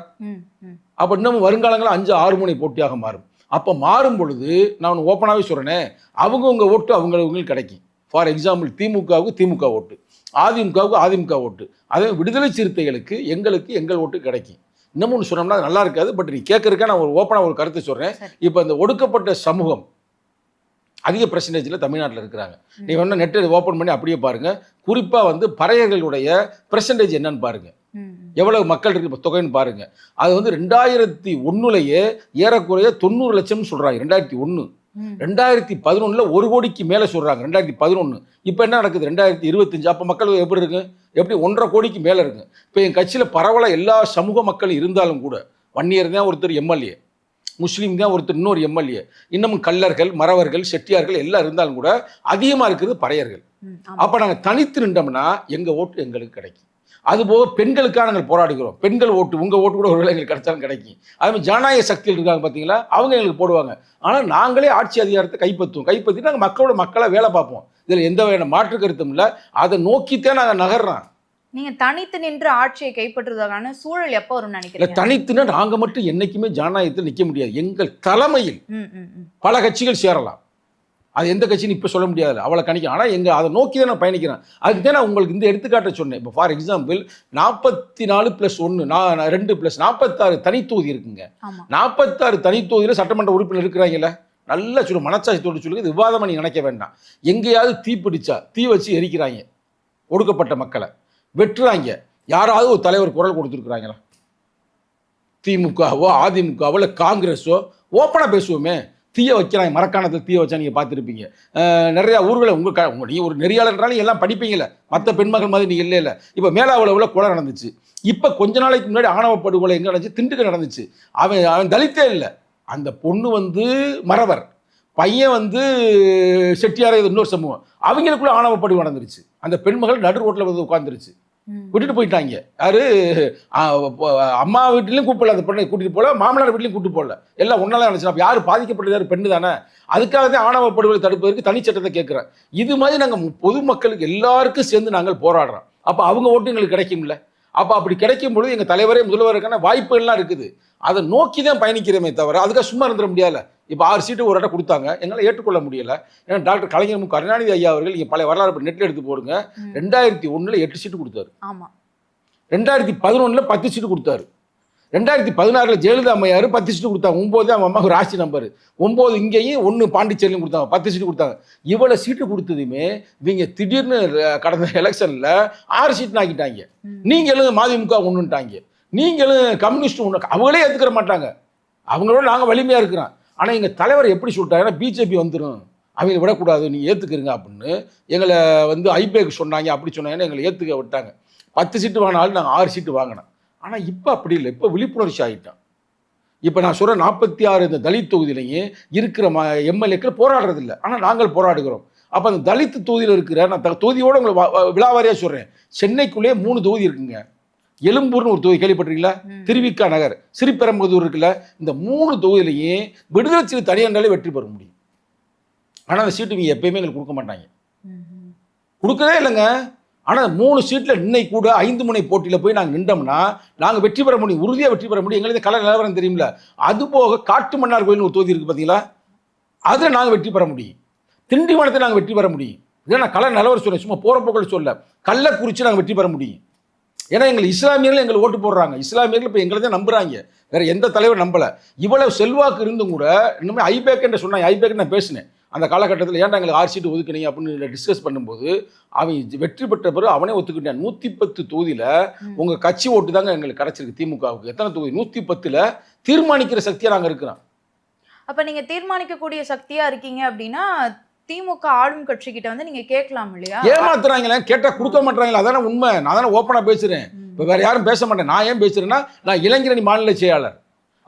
அப்போ இன்னும் வருங்காலங்களில் 5-6 முனை போட்டியாக மாறும். அப்போ மாறும் பொழுது நான் ஓப்பனாகவே சொல்கிறேனே, அவங்கவுங்க ஓட்டு அவங்களுக்கு கிடைக்கும். ஃபார் எக்ஸாம்பிள் திமுகவுக்கு திமுக ஓட்டு, அதிமுகவுக்கு அதிமுக ஓட்டு, அதே விடுதலை சிறுத்தைகளுக்கு எங்கள் ஓட்டு கிடைக்கும். இன்னமும் ஒன்று சொன்னோம்னா அது நல்லா இருக்காது. பட் நீ கேட்கறதுக்கா நான் ஒரு ஓப்பனாக ஒரு கருத்தை சொல்கிறேன். இப்போ இந்த ஒடுக்கப்பட்ட சமூகம் அதிக பெர்சன்டேஜில் தமிழ்நாட்டில் இருக்கிறாங்க. நீ வேணா நெட்டை ஓப்பன் பண்ணி அப்படியே பாருங்கள். குறிப்பாக வந்து பறையர்களுடைய பெர்சன்டேஜ் என்னன்னு பாருங்கள், எவ்வளவு மக்கள் இருக்கு தொகைன்னு பாருங்க. அது வந்து 2001 ஏறக்குறைய 90 லட்சம் சொல்றாங்க. 2001 2011 1 கோடிக்கு மேலே சொல்றாங்க. 2011 இப்போ என்ன நடக்குது 2025. அப்போ மக்கள் எப்படி இருக்கு? எப்படி 1.5 கோடிக்கு மேலே இருக்கு. இப்போ என் கட்சியில் பரவலாக எல்லா சமூக மக்களும் இருந்தாலும் கூட வன்னியர் தான் ஒருத்தர் எம்எல்ஏ, முஸ்லீம் தான் ஒருத்தர் இன்னொரு எம்எல்ஏ, இன்னமும் கல்லர்கள், மறவர்கள், செட்டியார்கள் எல்லாம் இருந்தாலும் கூட அதிகமாக இருக்கிறது பறையர்கள். அப்போ நாங்கள் தனித்து நின்றோம்னா எங்கள் ஓட்டு எங்களுக்கு கிடைக்கும். அதுபோக பெண்களுக்காக நாங்கள் போராடுகிறோம். பெண்கள் ஓட்டு, உங்கள் ஓட்டு கூட ஒரு எங்களுக்கு கிடைச்சாலும் கிடைக்கும். அதுமாதிரி ஜனநாயக சக்திகள் இருக்காங்க பார்த்தீங்களா, அவங்க எங்களுக்கு போடுவாங்க. ஆனால் நாங்களே ஆட்சி அதிகாரத்தை கைப்பற்றி நாங்கள் மக்களாக வேலை பார்ப்போம். இதில் எந்த வகையான மாற்று கருத்தும் இல்லை. அதை நோக்கித்தான் நாங்கள் நகர்றோம். நீங்க தனித்து நின்று ஆட்சியை கைப்பற்றுவதற்கான சூழல் எப்போ வரும்னு நினைக்கிறீங்க? தனித்துனா நாங்கள் மட்டும் என்னைக்குமே ஜனநாயகத்தில் நிற்க முடியாது. எங்கள் தலைமையில் பல கட்சிகள் சேரலாம். அது எந்த கட்சின்னு இப்போ சொல்ல முடியாது, அவளை கணிக்கும். ஆனால் அதை நோக்கி தான் நான் பயணிக்கிறேன். அதுக்கு தான் நான் உங்களுக்கு இந்த எடுத்துக்காட்டை சொன்னேன். இப்போ ஃபார் எக்ஸாம்பிள் 44+1 2 + 46 தனித்தொகுதி இருக்குங்க. 46 தனித்தொகுதியில் சட்டமன்ற உறுப்பினர் இருக்கிறாங்கல்ல, நல்லா சொல்லுங்க, மனச்சாட்சியோடு சொல்லுங்க. இது விவாதமாக நீங்கள் நினைக்க வேண்டாம். எங்கேயாவது தீ பிடிச்சா தீ வச்சு எரிக்கிறாங்க, ஒடுக்கப்பட்ட மக்களை வெட்டுறாங்க, யாராவது ஒரு தலைவர் குரல் கொடுத்துருக்குறாங்களா? திமுகவோ அதிமுகவோ இல்லை காங்கிரஸோ ஓப்பனாக பேசுவோமே. தீய வைக்கிறாங்க, மரக்காணத்தில் தீய வச்சா நீங்கள் பார்த்துருப்பீங்க. நிறையா ஊர்களை உங்கள் நீ ஒரு நெறியாளர்ன்றாலும் எல்லாம் படிப்பீங்கல்ல, மற்ற பெண்மகள் மாதிரி நீங்கள் இல்லை. இப்போ மேலாவில் கொலை நடந்துச்சு. இப்போ கொஞ்ச நாளைக்கு முன்னாடி ஆணவ படுகொலை எங்கே நடந்துச்சு? திண்டுக்கல் நடந்துச்சு. அவன் தலித்தே இல்லை. அந்த பொண்ணு வந்து மறவர், பையன் வந்து செட்டியார இன்னொரு சமூகம், அவங்களுக்குள்ள ஆணவ படுகொலை நடந்துருச்சு. அந்த பெண்மகள் நடு ரோட்டில் வந்து உட்காந்துருச்சு, விட்டுட்டு போயிட்டாங்க. யாரு அம்மா வீட்டிலையும் கூப்பிடல, அந்த பெண்ணை கூட்டிட்டு போகல, மாமனார் வீட்லையும் கூப்பிட்டு போகல, எல்லாம் ஒன்னால நினைச்சு. அப்போ யார் பாதிக்கப்பட்டது? யார்? பெண்ணு தானே. அதுக்காக தான் ஆணவ படுகொலை தடுப்பதற்கு தனிச்சட்டத்தை கேட்குறேன். இது மாதிரி நாங்கள் பொதுமக்களுக்கு எல்லாருக்கும் சேர்ந்து நாங்கள் போராடுறோம். அப்போ அவங்க ஓட்டு எங்களுக்கு கிடைக்கும்ல. அப்போ அப்படி கிடைக்கும் பொழுது எங்கள் தலைவரே முதல்வருக்கான வாய்ப்புகள்லாம் இருக்குது. அதை நோக்கி தான் பயணிக்கிறோமே தவிர அதுக்காக சும்மா இருந்துட முடியல. இப்போ 6 சீட்டு ஒரு இடம் கொடுத்தாங்க, எங்களால் ஏற்றுக்கொள்ள முடியலை. ஏன்னா டாக்டர் கலைஞர் கருணாநிதி ஐயா அவர்கள் நீங்கள் பழைய வரலாறு நெட்டில் எடுத்து போடுங்க. 2001 8 சீட்டு கொடுத்தாரு. 2011 10 சீட்டு கொடுத்தாரு. 2016 ஜெயலலிதா அம்மையார் 10 சீட்டு கொடுத்தாங்க. 9 அவங்க அம்மாவுக்கு ராசி நம்பர் 9. இங்கேயும் 1 பாண்டிச்சேரியிலும் கொடுத்தாங்க, 10 சீட்டு கொடுத்தாங்க. இவ்வளோ சீட்டு கொடுத்ததுமே இவங்க திடீர்னு கடந்த எலெக்ஷனில் 6 சீட்டு ஆக்கிட்டாங்க. நீங்களும் மதிமுக ஒன்றுட்டாங்க, நீங்களும் கம்யூனிஸ்ட் ஒன்று. அவங்களே ஏற்றுக்கிற மாட்டாங்க, அவங்களோட நாங்கள் வலிமையாக இருக்கிறோம். ஆனால் எங்கள் தலைவர் எப்படி சொல்லிட்டாங்கன்னா, பிஜேபி வந்துடும், அவங்க விடக்கூடாது, நீங்கள் ஏற்றுக்கிறீங்க அப்படின்னு எங்களை வந்து ஐபேக்கு சொன்னாங்க. அப்படி சொன்னாங்கன்னா எங்களை ஏற்றுக்க விட்டாங்க. 10 சீட்டு வாங்கினாலும் நாங்கள் 6 சீட்டு வாங்கினோம். ஆனால் இப்போ அப்படி இல்லை, இப்போ விழிப்புணர்ச்சி ஆகிட்டோம். இப்போ நான் சொல்கிற 46 இந்த தலித் தொகுதியிலையும் இருக்கிற எம்எல்ஏக்கள் போராடுறது இல்லை, ஆனால் நாங்கள் போராடுகிறோம். அப்போ அந்த தலித் தொகுதியில் இருக்கிற நான் தொகுதியோடு உங்களை விழாவாரியாக சொல்கிறேன். சென்னைக்குள்ளேயே 3 தொகுதி இருக்குங்க. எழும்பூர்னு ஒரு தொகுதி கேள்விப்பட்டிருக்கீங்களா? திருவிக்கா நகர், சிறுபெரும்புதூர் இருக்குல்ல. இந்த 3 தொகுதியிலையும் விடுதலை சிறு தனியாண்டாலே வெற்றி பெற முடியும். ஆனால் அந்த சீட்டு இவங்க எப்பயுமே எங்களுக்கு கொடுக்க மாட்டாங்க, கொடுக்கவே இல்லைங்க. ஆனால் 3 சீட்டில் இன்னைக்கு கூட 5 முனை போட்டியில் போய் நாங்கள் நின்றோம்னா நாங்கள் வெற்றி பெற முடியும், உறுதியாக வெற்றி பெற முடியும். எங்களுக்கு கலை நிலவரம் தெரியுமில்ல. அதுபோக காட்டு மன்னார் கோயில்னு ஒரு தொகுதி இருக்குது பார்த்தீங்களா, அதில் நாங்கள் வெற்றி பெற முடியும். திண்டிவனத்தை நாங்கள் வெற்றி பெற முடியும். இதை நான் கலை நிலவரம் சொல்றேன், சும்மா போகிற போக்கள் சொல்ல. கள்ளக்குறிச்சி நாங்கள் வெற்றி பெற முடியும். ஏன்னா எங்கள் இஸ்லாமியர்கள் எங்களுக்கு ஓட்டு போடுறாங்க. இஸ்லாமியர்கள் இப்போ எங்களை தான் நம்புறாங்க, வேற எந்த தலைவர் நம்பலை. இவ்வளவு செல்வாக்கு இருந்தும் கூட இன்னுமே ஐபேக் சொன்னாங்க. ஐபேக் நான் பேசினேன் அந்த காலகட்டத்தில், ஏன்டா எங்களுக்கு 6 சீட்டு ஒதுக்குனீங்க அப்படின்னு டிஸ்கஸ் பண்ணும்போது அவன் வெற்றி பெற்ற பிறகு அவனே ஒத்துக்கிட்டான். 110 தொகுதியில் உங்கள் கட்சி ஓட்டு தாங்க எங்களுக்கு கிடச்சிருக்கு. திமுகவுக்கு எத்தனை தொகுதி? 110ல் தீர்மானிக்கிற சக்தியாக நாங்கள் இருக்கிறோம். அப்ப நீங்க தீர்மானிக்கக்கூடிய சக்தியா இருக்கீங்க அப்படின்னா திமுக ஆளும் கட்சி கிட்ட வந்து நீங்க கேட்கலாம் இல்லையா? ஏமாத்துறாங்களே, கேட்டா கொடுக்க மாட்டாங்களா? அதான உண்மை. நான் தானே ஓப்பனா பேசுறேன். இப்போ வேற யாரும் பேச மாட்டேன். நான் ஏன் பேசுறேன்னா, நான் இளைஞரணி மாநில செயலாளர்.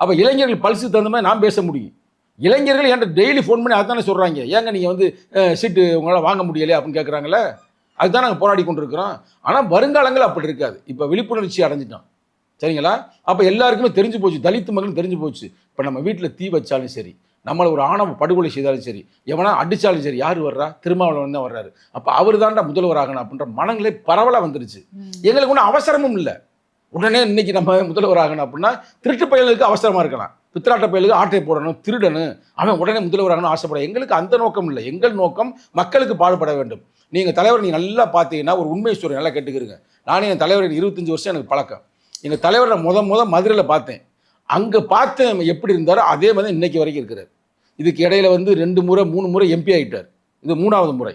அப்ப இளைஞர்கள் பல்ஸு தகுந்த மாதிரி நான் பேச முடியும். இளைஞர்கள் என்கிட்ட டெய்லி ஃபோன் பண்ணி அதுதானே சொல்றாங்க, ஏங்க நீங்க வந்து சீட்டு உங்களால் வாங்க முடியலையே அப்படின்னு கேட்குறாங்களே. அதுதான் நாங்கள் போராடி கொண்டு இருக்கிறோம். ஆனால் வருங்காலங்கள் அப்படி இருக்காது. இப்போ விழிப்புணர்ச்சி அடைஞ்சிட்டோம், சரிங்களா? அப்போ எல்லாருக்குமே தெரிஞ்சு போச்சு, தலித்து மக்களும் தெரிஞ்சு போச்சு. இப்போ நம்ம வீட்டில் தீ வச்சாலும் சரி, நம்மளை ஒரு ஆணவ படுகொலை செய்தாலும் சரி, எவனா அடித்தாலும் சரி, யார் வர்றா? திருமாவளவன் தான் வர்றாரு. அப்போ அவர் தான்டா முதல்வராகணும் அப்படின்ற மனங்களே பரவலாக வந்துருச்சு. எங்களுக்கு ஒன்றும் அவசரமும் இல்லை. உடனே இன்னைக்கு நம்ம முதல்வராகணும் அப்படின்னா திருட்டு பயலுக்கு அவசரமாக இருக்கலாம், பித்தலாட்ட பயலுக்கு ஆட்டை போடணும், திருடணும், அவன் உடனே முதல்வராகணும் ஆசைப்பட. எங்களுக்கு அந்த நோக்கம் இல்லை. எங்கள் நோக்கம் மக்களுக்கு பாடுபட வேண்டும். நீங்கள் தலைவர் நீங்கள் நல்லா பார்த்தீங்கன்னா, ஒரு உண்மை ஸ்டோரி நல்லா கேட்டுக்கிறீங்க. நானே என் தலைவர் 25 வருஷம் எனக்கு பழக்கம். எங்கள் தலைவரை முத மதுரையில் பார்த்தேன். அங்கே பார்த்து எப்படி இருந்தாரோ அதே மாதிரி இன்னைக்கு வரைக்கும் இருக்கிறார். இதுக்கு இடையில வந்து 2 முறை 3 முறை எம்பி ஆகிட்டார். இது 3வது முறை.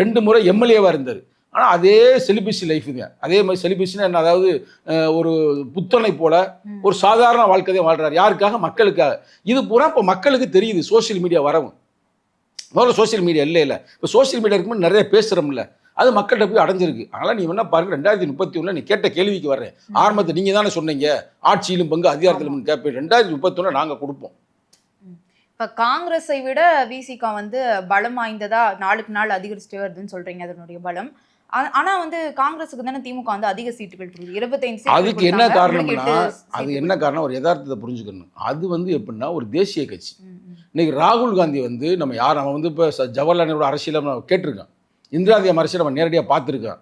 2 முறை எம்எல்ஏவாக இருந்தார். ஆனால் அதே செலிபிசி லைஃப் தான். அதே மாதிரி செலிபிசினா என்ன, அதாவது ஒரு புத்தனை போல ஒரு சாதாரண வாழ்க்கை தான் வாழ்கிறார். யாருக்காக? மக்களுக்காக. இது பூரா இப்போ மக்களுக்கு தெரியுது. சோசியல் மீடியா வரவும் முதல்ல சோசியல் மீடியா இல்லை. இப்போ சோசியல் மீடியா இருக்கும்போது நிறைய பேசுகிறோம்ல, அது மக்கள்கிட்ட போய் அடைஞ்சிருக்கு. அதனால் நீ வேணா பாருங்க, 2031 நீ கேட்ட கேள்விக்கு வர்றேன். ஆரம்பத்தை நீங்கள் தானே சொன்னீங்க, ஆட்சியிலும் பங்கு அதிகாரத்திலும் கேட்பேன். 2031 நாங்கள் கொடுப்போம். இப்ப காங்கிரஸை விட விசிக வந்து பலம் வாய்ந்ததா நாளுக்கு நாள் அதிகரிச்சுட்டே வருதுன்னு சொல்றீங்க, அதனுடைய பலம். ஆனா வந்து காங்கிரஸுக்கு தானே திமுக வந்து அதிக சீட்டுகள் கொடுக்குது, 25 சீட்டுகள். அதுக்கு என்ன காரணம்னா, அது என்ன காரணம், ஒரு யதார்த்தத்தை புரிஞ்சுக்கணும். அது வந்து எப்படின்னா, ஒரு தேசிய கட்சி. இன்னைக்கு ராகுல் காந்தி வந்து நம்ம யார், அவன் வந்து இப்போ ஜவஹர்லால் நேரு அரசியலை நம்ம கேட்டிருக்கான், இந்திரா காந்தி அரசியலை நம்ம நேரடியாக பார்த்துருக்கான்,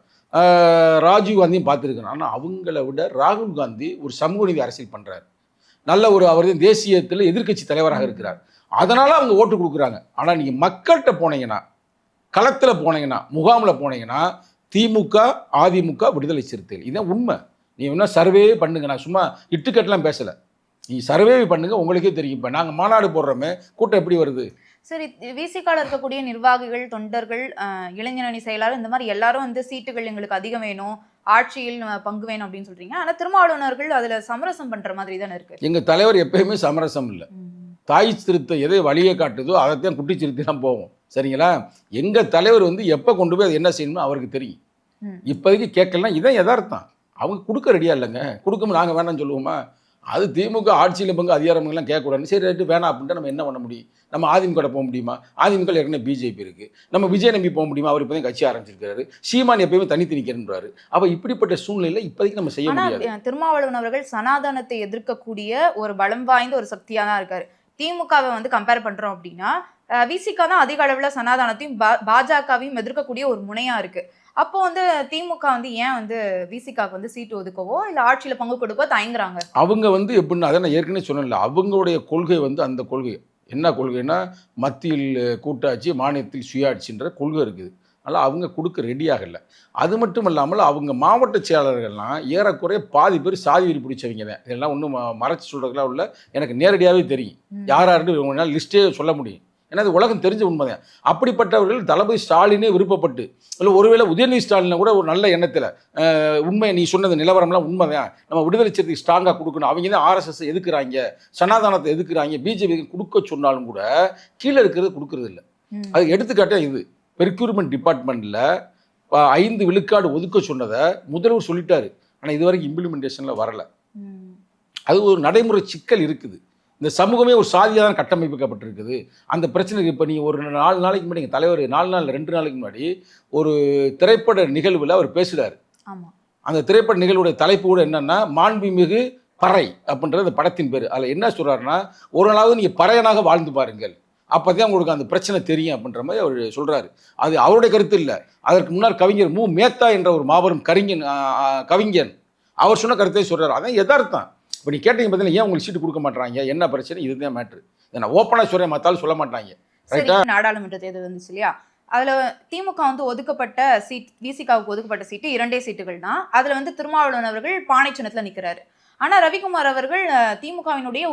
ராஜீவ் காந்தியும் பார்த்துருக்கான். ஆனால் அவங்கள விட ராகுல் காந்தி ஒரு சமூக நீதி அரசியல் பண்ணுறாரு. நல்ல ஒரு அவர் தேசியத்தில் எதிர்க்கட்சி தலைவராக இருக்கிறார். அதனால் அவங்க ஓட்டு கொடுக்குறாங்க. ஆனால் நீங்கள் மக்கள்கிட்ட போனீங்கன்னா, களத்தில் போனீங்கன்னா, முகாமில் போனீங்கன்னா, திமுக அதிமுக விடுதலை சிறுத்தைகள், இதுதான் உண்மை. நீ வேணா சர்வே பண்ணுங்க, நான் சும்மா இட்டுக்கட்டெலாம் பேசலை. நீ சர்வே பண்ணுங்க, உங்களுக்கே தெரியும். இப்போ நாங்கள் மாநாடு போடுறோமே, கூட்டம் எப்படி வருது? சரி, விசிகால இருக்கக்கூடிய நிர்வாகிகள், தொண்டர்கள், இளைஞரணி செயலாளர், இந்த மாதிரி எல்லாரும் வந்து சீட்டுகள் எங்களுக்கு அதிகம் வேணும், ஆட்சியில் பங்கு வேணும் அப்படின்னு சொல்றீங்க. ஆனால் திருமாவளவர்கள் அதுல சமரசம் பண்ற மாதிரி தானே இருக்கு. எங்கள் தலைவர் எப்பயுமே சமரசம் இல்லை. தாய் சிறுத்தை எதை வழியை காட்டுதோ அதைத்தான் குட்டி சிறுத்தை தான் போவோம், சரிங்களா? எங்கள் தலைவர் வந்து எப்போ கொண்டு போய் அது என்ன செய்யணுமோ அவருக்கு தெரியும். இப்போதைக்கு கேட்கலாம், இதான் யதார்த்தம். அவங்க கொடுக்க ரெடியா இல்லைங்க. கொடுக்கும் நாங்கள் வேணாம்னு சொல்லுவோமா? அது திமுக ஆட்சியில் பங்கு அதிகாரங்கள்லாம் கேட்கக்கூடாது. சரி ரேட்டு வேணாம் அப்படின்ட்டு நம்ம என்ன பண்ண முடியும்? நம்ம அதிமுக போக முடியுமா? அதிமுக ஏற்கனவே பிஜேபி இருக்குது. நம்ம விஜய் நம்பி போக முடியுமா? அவர் இப்போதைக்கு கட்சி ஆரம்பிச்சிருக்காரு. சீமான் எப்பயுமே தனித்து நிற்கிறன்றாரு. அப்போ இப்படிப்பட்ட சூழ்நிலையில் இப்போதைக்கு நம்ம செய்ய முடியாது. திருமாவளவன் அவர்கள் சனாதனத்தை எதிர்க்கக்கூடிய ஒரு பலம் வாய்ந்த ஒரு சக்தியாக தான் இருக்காரு. திமுகவை வந்து கம்பேர் பண்றோம் அப்படின்னா விசிக தான் அதிக அளவுல சனாதனத்தையும் பாஜகவையும் எதிர்க்கக்கூடிய ஒரு முனையா இருக்கு. அப்போ வந்து திமுக வந்து ஏன் வந்து விசிகாக்கு வந்து சீட்டு ஒதுக்கவோ இல்லை ஆட்சியில் பங்கு கொடுக்கவோ தயங்குறாங்க? அவங்க வந்து எப்படின்னா, அதை நான் ஏற்கனவே சொன்னேன்ல, அவங்களுடைய கொள்கை வந்து அந்த கொள்கை என்ன கொள்கைன்னா, மத்தியில் கூட்டாட்சி, மாநிலத்தில் சுயாட்சின்ற கொள்கை இருக்குது. அதனால் அவங்க கொடுக்க ரெடியாகலை. அது மட்டும் இல்லாமல் அவங்க மாவட்ட செயலாளர்கள்லாம் ஏறக்குறைய பாதி பேர் சாதி வெறி பிடிச்சவங்க தான். இதெல்லாம் ஒன்றும் மறைச்சி சொல்கிறதுலாம் உள்ள எனக்கு நேரடியாகவே தெரியும். யாராருன்னு இவங்களால் லிஸ்ட்டே சொல்ல முடியும். ஏன்னா அது உலகம் தெரிஞ்ச உண்மைதான். அப்படிப்பட்டவர்கள் தளபதி ஸ்டாலினே விருப்பப்பட்டு, இல்லை ஒருவேளை உதயநிதி ஸ்டாலினை கூட ஒரு நல்ல எண்ணத்தில், உண்மையை நீ சொன்னது நிலவரம்லாம் உண்மைதான், நம்ம விடுதலை சிறுத்தைக்கு ஸ்ட்ராங்காக கொடுக்கணும், அவங்க தான் ஆர்எஸ்எஸ் எதுக்குறாங்க, சனாதானத்தை எதுக்குறாங்க, பிஜேபி கொடுக்க சொன்னாலும் கூட கீழே இருக்கிறது கொடுக்கறது இல்லை. அது எடுத்துக்காட்டே இது. பெர்க்யூர்மெண்ட் டிபார்ட்மெண்ட்டில் 5 விழுக்காடு ஒதுக்க சொன்னதை முதல்வர் சொல்லிட்டாரு. ஆனால் இது வரைக்கும் இம்ப்ளிமெண்டேஷனில் வரலை. அது ஒரு நடைமுறை சிக்கல் இருக்குது. இந்த சமூகமே ஒரு சாதியாக தான் கட்டமைக்கப்பட்டிருக்குது. அந்த பிரச்சனைக்கு இப்போ நீங்கள் ஒரு 4 நாளைக்கு முன்னாடி எங்கள் தலைவர் 4 நாள் 2 நாளைக்கு முன்னாடி ஒரு திரைப்பட நிகழ்வில் அவர் பேசுகிறார். அந்த திரைப்பட நிகழ்வுடைய தலைப்பு கூட என்னென்னா, மாண்புமிகு பறை அப்படின்றது அந்த படத்தின் பேர். அதில் என்ன சொல்கிறாருன்னா, ஒரு நாளாவது நீங்கள் பறையனாக வாழ்ந்து பாருங்கள், அப்போ தான் உங்களுக்கு அந்த பிரச்சனை தெரியும் அப்படின்ற மாதிரி அவர் சொல்கிறாரு. அது அவருடைய கருத்து இல்லை. அதற்கு முன்னால் கவிஞர் மு. மேத்தா என்ற ஒரு மாபெரும் கவிஞன் அவர் சொன்ன கருத்தை சொல்கிறார். அதான் யதார்த்தம். இப்போ நீ கேட்டீங்க பார்த்தீங்கன்னா, ஏன் உங்களுக்கு சீட்டு கொடுக்க மாட்டாங்க, என்ன பிரச்சனை, இதுதான் மேட்ரு. நான் ஓப்பனாக சொல்கிறேன், மற்றாலும் சொல்ல மாட்டாங்க. ரைட்டா? நாடாளுமன்ற தேர்தல் வந்துச்சு இல்லையா? அதுல திமுக வந்து ஒதுக்கப்பட்ட சீட், விசிகாவுக்கு ஒதுக்கப்பட்ட சீட்டு 2 சீட்டுகள் தான். அதுல வந்து திருமாவளவன் அவர்கள் பானை சின்னத்துல நிக்கிறாரு. ஆனா ரவிக்குமார் அவர்கள் திமுகவினுடைய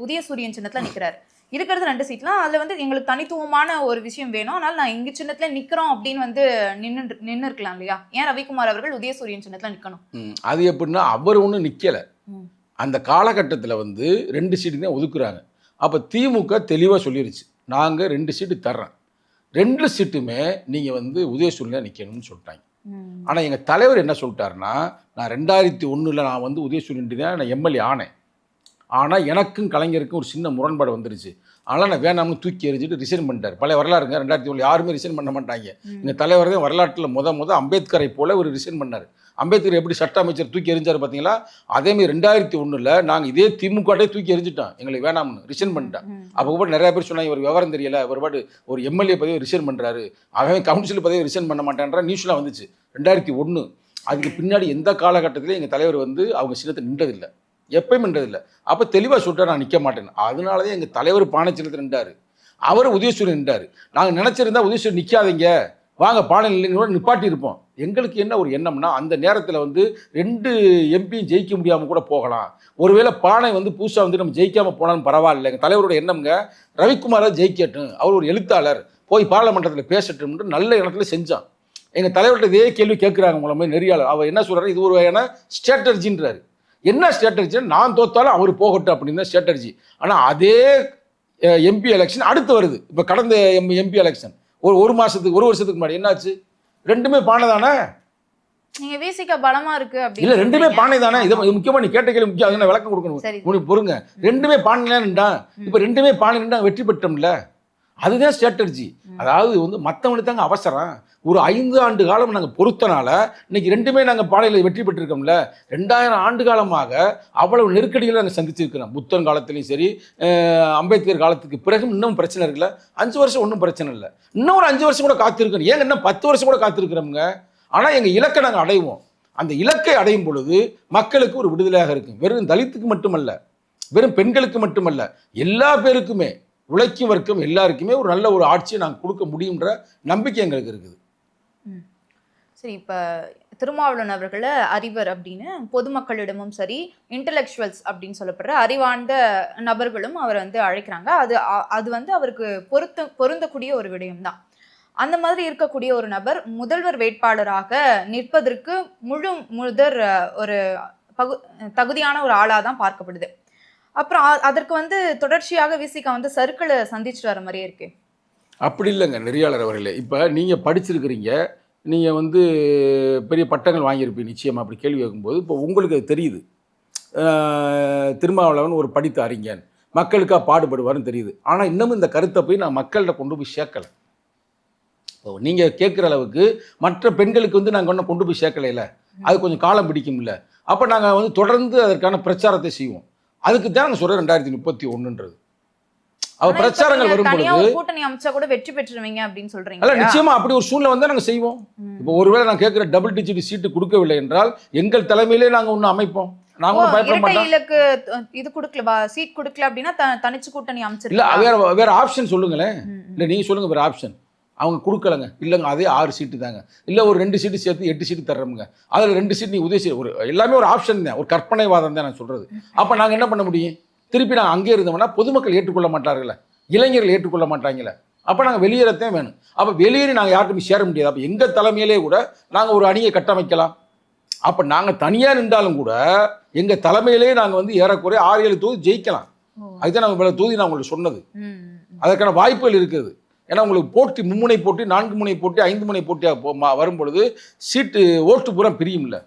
உதயசூரியன் சின்னத்துல நிக்கிறாரு. இருக்கிறது 2 சீட்லாம். அதுல வந்து எங்களுக்கு தனித்துவமான ஒரு விஷயம் வேணும், அதனால நான் இங்க சின்னத்துல நிக்கிறோம் அப்படின்னு வந்து நின்று இருக்கலாம் இல்லையா? ஏன் ரவிக்குமார் அவர்கள் உதயசூரியன் சின்னத்துல நிக்கணும்? அது எப்படின்னா அவர் ஒன்றும் நிக்கல. அந்த காலகட்டத்தில் வந்து 2 சீட்டு தான் ஒதுக்குறாங்க. அப்போ திமுக தெளிவாக சொல்லிருச்சு, நாங்கள் 2 சீட்டு தர்றேன், 2 சீட்டுமே நீங்கள் வந்து உதயசூரியனில் நிற்கணும்னு சொல்லிட்டாங்க. ஆனால் எங்கள் தலைவர் என்ன சொல்லிட்டாருன்னா, நான் 2001 நான் வந்து உதயசூரியன் தான் நான் எம்எல்ஏ ஆனேன். ஆனால் எனக்கும் கலைஞருக்கும் ஒரு சின்ன முரண்பாடு வந்துருச்சு. அதனால் நான் வேணாம்னு தூக்கி எறிஞ்சிட்டு ரிசைன் பண்ணிட்டார். பழைய வரலாறுங்க, 2001 யாருமே ரிசைன் பண்ண மாட்டாங்க. எங்கள் தலைவர் தான் வரலாற்றில் முத அம்பேத்கரை போல ஒரு ரிசைன் பண்ணார். அம்பேத்கர் எப்படி சட்ட அமைச்சர் தூக்கி எறிஞ்சார் பார்த்தீங்களா? அதேமாதிரி 2001 நாங்கள் இதே திமுகட்டே தூக்கி எறிஞ்சிட்டோம், எங்களுக்கு வேணாம்னு ரிசைன் பண்ணிட்டேன். அப்போ கூட நிறைய பேர் சொன்னாங்க, இவர் விவரம் தெரியல, ஒரு பாட்டு ஒரு எம்எல்ஏ பதவியை ரிசைன் பண்ணுறாரு, அவன் கவுன்சில் பதவியை ரிசைன் பண்ண மாட்டேன்ற நியூஸ்லாம் வந்துச்சு 2001. அதுக்கு பின்னாடி எந்த காலகட்டத்திலையும் எங்கள் தலைவர் வந்து அவங்க சின்னத்தை நின்றதில்லை, எப்பயும் நின்றதில்லை. அப்போ தெளிவாக சொல்லிட்டார், நான் நிற்க மாட்டேன். அதனால தான் எங்கள் தலைவர் பானை சின்னத்தில் நின்றார், அவர் உதயசூரியன் நின்றார். நாங்கள் நினச்சிருந்தா உதயசூரியன் நிற்காதீங்க, வாங்க பானை இல்லைங்களோட நிப்பாட்டி இருப்போம். எங்களுக்கு என்ன ஒரு எண்ணம்னா, அந்த நேரத்தில் வந்து 2 எம்பியும் ஜெயிக்க முடியாமல் கூட போகலாம். ஒருவேளை பானை வந்து புதுசாக வந்து நம்ம ஜெயிக்காமல் போனாலும் பரவாயில்ல, எங்கள் தலைவரோட எண்ணம்ங்க ரவிக்குமாரை ஜெயிக்கட்டும், அவர் ஒரு எழுத்தாளர், போய் பாராளுமன்றத்தில் பேசட்டும்னு நல்ல இடத்துல செஞ்சான். எங்கள் தலைவர்கிட்ட இதே கேள்வி கேட்குறாங்க உங்களை மாதிரி நெறியாளர். அவர் என்ன சொல்கிறாரு, இது ஒரு வகையான ஸ்ட்ராட்டர்ஜின்றாரு. என்ன ஸ்ட்ராட்டர்ஜின்னா, நான் தோத்தாலும் அவர் போகட்டும் அப்படின்னு தான் ஸ்ட்ராட்டர்ஜி. ஆனால் அதே எம்பி எலெக்ஷன் அடுத்து வருது. இப்போ கடந்த எம்பி எலெக்ஷன் ஒரு மாதத்துக்கு 1 வருஷத்துக்கு முன்னாடி என்னாச்சு? 2மே பானை தானே. நீங்க விசிக பலமா இருக்கு அப்படி இல்ல, 2மே பானை தானே. இது முக்கியமா நீ கேட்ட கேள்வி முக்கியம், அதுக்கு விளக்கம் கொடுக்கணும். பொறுங்க, 2மே பானை நின்றான். இப்போ 2மே பானை நின்றா வெற்றி பெற்றோம்ல, அதுதான் ஸ்ட்ராட்டர்ஜி. அதாவது வந்து மற்றவங்களுக்கு தாங்க அவசரம். ஒரு 5 ஆண்டு காலம் நாங்கள் பொறுத்தனால இன்னைக்கு 2மே நாங்கள் பானையில் வெற்றி பெற்றிருக்கோம்ல. 2000 ஆண்டு காலமாக அவ்வளவு நெருக்கடிகளை நாங்கள் சந்திச்சிருக்கிறோம். புத்தன் காலத்துலையும் சரி, அம்பேத்கர் காலத்துக்கு பிறகு இன்னும் பிரச்சனை இருக்குல்ல. 5 வருஷம் ஒன்றும் பிரச்சனை இல்லை, இன்னும் ஒரு 5 வருஷம் கூட காத்திருக்கணும். ஏங்க இன்னும் 10 வருஷம் கூட காத்திருக்கிறோமுங்க. ஆனால் எங்கள் இலக்கை நாங்கள் அடைவோம். அந்த இலக்கை அடையும் பொழுது மக்களுக்கு ஒரு விடுதலையாக இருக்கும். வெறும் தலித்துக்கு மட்டுமல்ல, வெறும் பெண்களுக்கு மட்டுமல்ல, எல்லா பேருக்குமே, உழைக்கும் வர்க்கம் எல்லாருக்குமே ஒரு நல்ல ஒரு ஆட்சியை நாங்கள் கொடுக்க முடியுன்ற நம்பிக்கை எங்களுக்கு இருக்குது. சரி, இப்போ திருமாவளவன் அவர்களை அறிவர் அப்படின்னு பொதுமக்களிடமும் சரி, இன்டலெக்சுவல்ஸ் அப்படின்னு சொல்லப்படுற அறிவார்ந்த நபர்களும் அவர் வந்து அழைக்கிறாங்க. அது வந்து அவருக்கு பொருந்தக்கூடிய ஒரு விடயம் தான். அந்த மாதிரி இருக்கக்கூடிய ஒரு நபர் முதல்வர் வேட்பாளராக நிற்பதற்கு முதற் ஒரு தகுதியான ஒரு ஆளாக தான் பார்க்கப்படுது. அப்புறம் அதற்கு வந்து தொடர்ச்சியாக விசிகா வந்து சர்க்கிளை சந்திச்சுட்டு வர மாதிரியே இருக்கு. அப்படி இல்லைங்க நெறியாளர் அவர்களே. இப்போ நீங்கள் படிச்சிருக்கிறீங்க, நீங்கள் வந்து பெரிய பட்டங்கள் வாங்கியிருப்பீங்க நிச்சயமாக. அப்படி கேள்வி கேட்கும்போது இப்போ உங்களுக்கு அது தெரியுது, திருமாவளவன் ஒரு படித்த அறிஞன், மக்களுக்காக பாடுபடுவார்னு தெரியுது. ஆனால் இன்னமும் இந்த கருத்தை போய் நான் மக்கள்கிட்ட கொண்டு போய் சேர்க்கலை. இப்போ நீங்கள் கேட்குற அளவுக்கு மற்ற பெண்களுக்கு வந்து நாங்கள் ஒன்றும் கொண்டு போய் சேர்க்கலையில, அது கொஞ்சம் காலம் பிடிக்கும்ல. அப்போ நாங்கள் வந்து தொடர்ந்து அதற்கான பிரச்சாரத்தை செய்வோம். அதுக்கு தான் நாங்கள் சொல்கிறேன் 2031ன்றது. அவ பிரச்சாரங்கள் வரும்போது கூட்டணி அமைச்சா கூட வெற்றி பெற்றுவீங்க அப்படின்னு சொல்றீங்க. அல்ல, நிச்சயமா அப்படி ஒரு சூழ்நிலை வந்தா நாங்க செய்வோம். இப்போ ஒருவேளை நான் கேட்கிற டபுள் டிஜிட் சீட்டு கொடுக்கவில்லை என்றால் எங்கள் தலைமையிலே நாங்க ஒண்ணு அமைப்போம். நாங்க பயப்பட மாட்டோம். இல்லக்கு இது கொடுக்கல, சீட் கொடுக்கல அப்படின்னா தனிச்சு கூட்டணி அமைச்சிருக்கீங்க. இல்ல, வேற ஆப்ஷன் சொல்லுங்களேன். இல்ல நீங்க சொல்லுங்க வேற ஆப்ஷன். அவங்க கொடுக்கலங்க, இல்லைங்க அதே 6 சீட்டு தாங்க, இல்லை ஒரு 2 சீட்டு சேர்த்து 8 சீட்டு தர்றோமுங்க, அதில் 2 சீட் நீ உதவி ஒரு எல்லாமே ஒரு ஆப்ஷன் தான், ஒரு கற்பனைவாதம் தான் நான் சொல்கிறது. அப்போ நாங்கள் என்ன பண்ண முடியும்? திருப்பி நாங்கள் அங்கே இருந்தோம்னா பொதுமக்கள் ஏற்றுக்கொள்ள மாட்டார்கள, இளைஞர்கள் ஏற்றுக்கொள்ள மாட்டாங்களே. அப்போ நாங்கள் வெளியேறத்தான் வேணும். அப்போ வெளியேறி நாங்கள் யார்ட்டுமே சேர முடியாது. அப்போ எங்கள் தலைமையிலே கூட நாங்கள் ஒரு அணியை கட்டமைக்கலாம். அப்போ நாங்கள் தனியாக நின்றாலும் கூட எங்கள் தலைமையிலே நாங்கள் வந்து ஏறக்குறைய 6-7 தொகுதி ஜெயிக்கலாம். அதுதான் நாங்கள் இவ்வளோ தொகுதி நான் உங்களுக்கு சொன்னது. அதற்கான வாய்ப்புகள் இருக்குது. ஏன்னா உங்களுக்கு போட்டி 3 முனை போட்டி, 4 முனை போட்டி, 5 முனை போட்டியாக வரும் பொழுது சீட்டு ஓட்டு பூரா பிரியும்ல.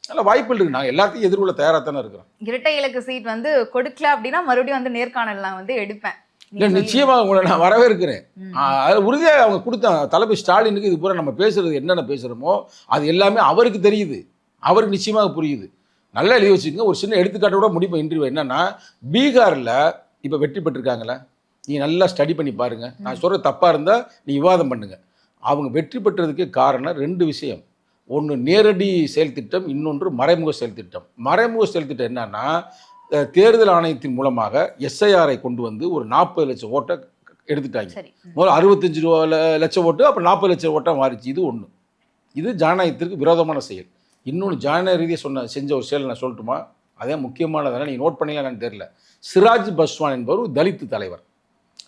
நல்ல வாய்ப்புகள் இருக்கு. நாங்கள் எல்லாத்தையும் எதிர்கொள்ள தயாராக தானே இருக்கிறோம். இரட்டை இலக்கு சீட் வந்து கொடுக்கல அப்படின்னா மறுபடியும் வந்து நேர்காணல் நான் வந்து எடுப்பேன். இல்லை, நிச்சயமாக உங்களை நான் வரவேற்கிறேன். அது உறுதியாக அவங்க கொடுத்தாங்க. தளபதி ஸ்டாலினுக்கு இது பூரா நம்ம பேசுறது என்னென்ன பேசுகிறோமோ அது எல்லாமே அவருக்கு தெரியுது, அவருக்கு நிச்சயமாக புரியுது. நல்லா எழுதி வச்சுக்கோங்க. ஒரு சின்ன எடுத்துக்காட்டோட முடிப்போம் இன்டர்வியூ. என்னன்னா, பீகாரில் இப்போ வெற்றி பெற்றிருக்காங்களே, நீங்கள் நல்லா ஸ்டடி பண்ணி பாருங்கள். நான் சொல்கிற தப்பாக இருந்தால் நீ விவாதம் பண்ணுங்கள். அவங்க வெற்றி பெற்றதுக்கு காரணம் 2 விஷயம். ஒன்று நேரடி செயல் திட்டம், இன்னொன்று மறைமுக செயல் திட்டம். மறைமுக செயல் திட்டம் என்னன்னா, தேர்தல் ஆணையத்தின் மூலமாக எஸ்ஐஆரை கொண்டு வந்து ஒரு 40 லட்சம் ஓட்டை எடுத்துட்டாங்க. சரி. முதல்ல 65 லட்சம் ஓட்டு, அப்புறம் 40 லட்சம் ஓட்டாக மாறிச்சு. இது ஒன்று. இது ஜனநாயகத்திற்கு விரோதமான செயல். இன்னொன்று ஜனநாயக ரீதியாக செஞ்ச ஒரு செயல் நான் சொல்லட்டுமா? அதே முக்கியமானதான நீங்கள் நோட் பண்ணலாம் என்னன்னு தெரியல. சிராஜ் பஸ்வான் என்பவர் ஒரு தலித்து தலைவர்,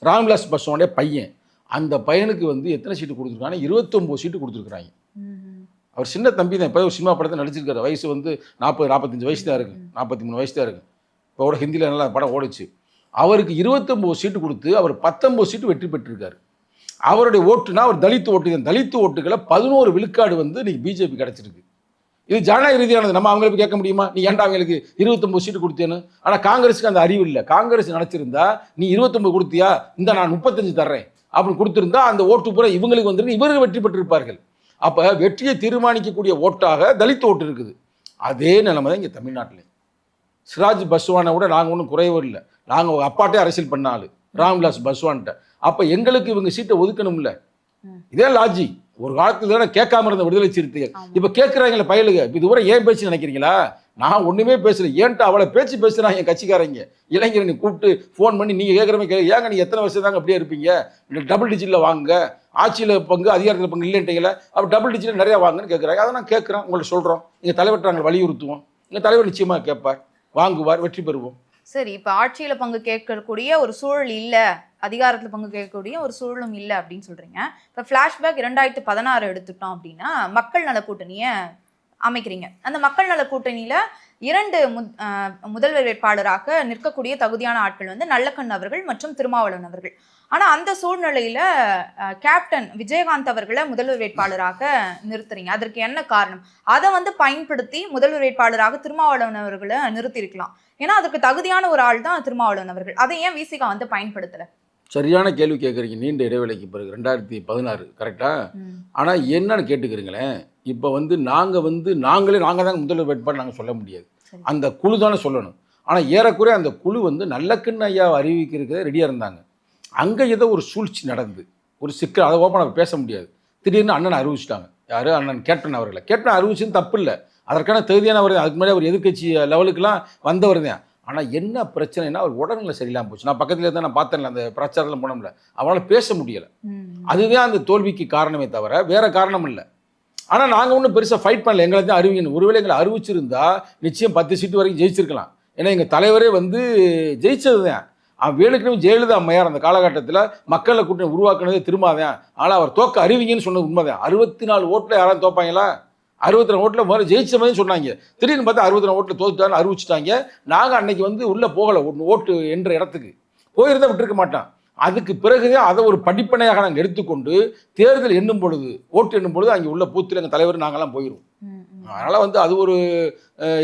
ராம்விலாஸ் பாஸ்வானுடைய பையன். அந்த பையனுக்கு வந்து எத்தனை சீட்டு கொடுத்துருக்காங்க? 29 சீட்டு கொடுத்துருக்குறாங்க. அவர் சின்ன தம்பி தான். இப்போ ஒரு சினிமா படத்தை நடிச்சிருக்காரு. வயசு வந்து 40-45 வயசு தான் இருக்குது, 43 வயசு தான் இருக்குது. இப்போ கூட ஹிந்தியில் நல்லா படம் ஓடிச்சு. அவருக்கு 29 சீட்டு கொடுத்து அவர் 19 சீட்டு வெற்றி பெற்றிருக்காரு. அவருடைய ஓட்டுனா அவர் தலித்து ஓட்டு. தலித்து ஓட்டுகளை 11 விழுக்காடு வந்து இன்னைக்கு பிஜேபி கிடச்சிருக்கு. இது ஜனநாயக ரீதியானது. நம்ம அவங்களுக்கு கேட்க முடியுமா? நீ ஏன்டா அவங்களுக்கு 29 சீட்டு கொடுத்தேன்னு? ஆனால் காங்கிரஸுக்கு அந்த அறிவு இல்லை. காங்கிரஸ் நினச்சிருந்தா நீ 29 கொடுத்தியா, இந்த நான் 35 தர்றேன் அப்படின்னு கொடுத்துருந்தா அந்த ஓட்டு பூரா இவங்களுக்கு வந்துருக்கு, இவர்கள் வெற்றி பெற்றிருப்பார்கள். அப்போ வெற்றியை தீர்மானிக்கக்கூடிய ஓட்டாக தலித்து ஓட்டு இருக்குது. அதே நிலைமை தான் இங்கே தமிழ்நாட்டில். சிராஜ் பஸ்வானை விட நாங்கள் ஒன்றும் குறைவும் இல்லை. நாங்கள் அப்பாட்டே அரசியல் பண்ணாலும் ராம்விலாஸ் பஸ்வான்கிட்ட. அப்போ எங்களுக்கு இவங்க சீட்டை ஒதுக்கணும்ல. இதே லாஜி. ஒரு காலத்தில் தானே கேட்காம இருந்த விடுதலை சிறுத்தைகள் இப்போ கேட்குறாங்களே பயலுங்க. இப்போ இதுவரை ஏன் பேச்சு நினைக்கிறீங்களா? நான் ஒன்றுமே பேசல. ஏன்ட்டு அவளை பேச்சு பேசுகிறாங்க என் கட்சிக்காரங்க. இளைஞரை நீ கூப்பிட்டு ஃபோன் பண்ணி நீங்கள் கேட்குறமே ஏங்க நீ எத்தனை வருஷம் தாங்க அப்படியே இருப்பீங்க? டபுள் டிஜிட்டில் வாங்க, ஆட்சியில் பங்கு அதிகாரத்தில் பங்கு இல்லைன்ட்டீங்களா? அப்போ டபுள் டிஜிட்டில் நிறையா வாங்குன்னு கேட்குறாங்க. அதை நான் கேட்குறேன், உங்கள்ட்ட சொல்கிறோம். எங்கள் தலைவர்கிட்ட நாங்கள் வலியுறுத்துவோம். எங்கள் தலைவர் நிச்சயமாக கேட்பார், வாங்குவார், வெற்றி பெறுவோம். சரி, இப்போ ஆட்சியில பங்கு கேட்கக்கூடிய ஒரு சூழல் இல்லை, அதிகாரத்தில் பங்கு கேட்கக்கூடிய ஒரு சூழலும் இல்லை அப்படின்னு சொல்றீங்க. இப்போ ஃப்ளாஷ்பேக் 2016 எடுத்துட்டோம் அப்படின்னா மக்கள் நல கூட்டணியை அமைக்கிறீங்க. அந்த மக்கள் நல கூட்டணியில 2 முதல்வர் வேட்பாளராக நிற்கக்கூடிய தகுதியான ஆட்கள் வந்து நல்லக்கண் அவர்கள் மற்றும் திருமாவளவன் அவர்கள். ஆனா அந்த சூழ்நிலையில கேப்டன் விஜயகாந்த் அவர்களை முதல்வர் வேட்பாளராக நிறுத்துறீங்க. அதற்கு என்ன காரணம்? அதை வந்து பயன்படுத்தி முதல்வர் வேட்பாளராக திருமாவளவன் அவர்களை நிறுத்தியிருக்கலாம். ஏன்னா அதுக்கு தகுதியான ஒரு ஆள் தான் திருமாவளவன் அவர்கள். அதை ஏன் விசிகா வந்து பயன்படுத்தல? சரியான கேள்வி கேட்குறீங்க. நீண்ட இடைவேளைக்கு பிறகு 2016 கரெக்டா? ஆனால் என்னன்னு கேட்டுக்கிறீங்களேன். இப்போ வந்து நாங்களே தான் முதல்வர் வேட்பாளர் நாங்கள் சொல்ல முடியாது. அந்த குழு தானே சொல்லணும். ஆனால் ஏறக்குறைய அந்த குழு வந்து நல்லக்கண்ணு ஐயாவை அறிவிக்கிறதுக்கு ரெடியாக இருந்தாங்க. அங்கே ஏதோ ஒரு சூழ்ச்சி நடந்து ஒரு சிக்கல், அதை ஓப்பனாக பேச முடியாது. திடீர்னு அண்ணனை அறிவிச்சிட்டாங்க. யார்? அண்ணன் கேப்டன் அவர்களை. கேப்டன் அறிவிச்சுன்னு தப்பு இல்லை, அதற்கான தகுதியானவர். அதுக்கு முன்னாடி அவர் எதிர்கட்சி லெவலுக்குலாம் வந்தவர் தான். ஆனால் என்ன பிரச்சனைனா அவர் உடல்நிலை சரியில்லாமல் போச்சு. நான் பக்கத்தில் தான் நான் பார்த்தேன்ல, அந்த பிரச்சாரத்தில் போனோம்ல, அவரால் பேச முடியலை. அதுதான் அந்த தோல்விக்கு காரணமே தவிர வேற காரணம் இல்லை. ஆனால் நாங்கள் ஒன்றும் பெருசாக ஃபைட் பண்ணல. எங்களை தான் அறிவிக்கணும். ஒருவேளை எங்களை அறிவிச்சிருந்தா நிச்சயம் 10 சீட்டு வரைக்கும் ஜெயிச்சிருக்கலாம். ஏன்னா எங்கள் தலைவரே வந்து ஜெயிச்சது தான். வேலுக்கிழமை ஜெயலலிதா அம்மையார் அந்த காலகட்டத்தில் மக்களை கூட்டணி உருவாக்குனதே திரும்பாதான். ஆனால் அவர் தோக்க அறிவிங்கன்னு சொன்னது உண்மைதான். 64 ஓட்டில் யாராவது தோப்பாங்களா? 62 ஓட்டில் முதல்ல ஜெயிச்ச மாதிரி சொன்னாங்க. திடீர்னு பார்த்தா 62 ஓட்டில் தோத்துட்டான்னு அறிவிச்சிட்டாங்க. நாங்கள் அன்னைக்கு வந்து உள்ளே போகலை, ஓட்டு என்ற இடத்துக்கு போயிருந்தா விட்டுருக்க மாட்டான். அதுக்கு பிறகுதான் அதை ஒரு படிப்பனையாக நாங்கள் எடுத்துக்கொண்டு தேர்தல் எண்ணும் பொழுது, ஓட்டு எண்ணும் பொழுது அங்கே உள்ள பூத்தில் எங்கள் தலைவர் நாங்கள்லாம் போயிடுவோம். அதனால் வந்து அது ஒரு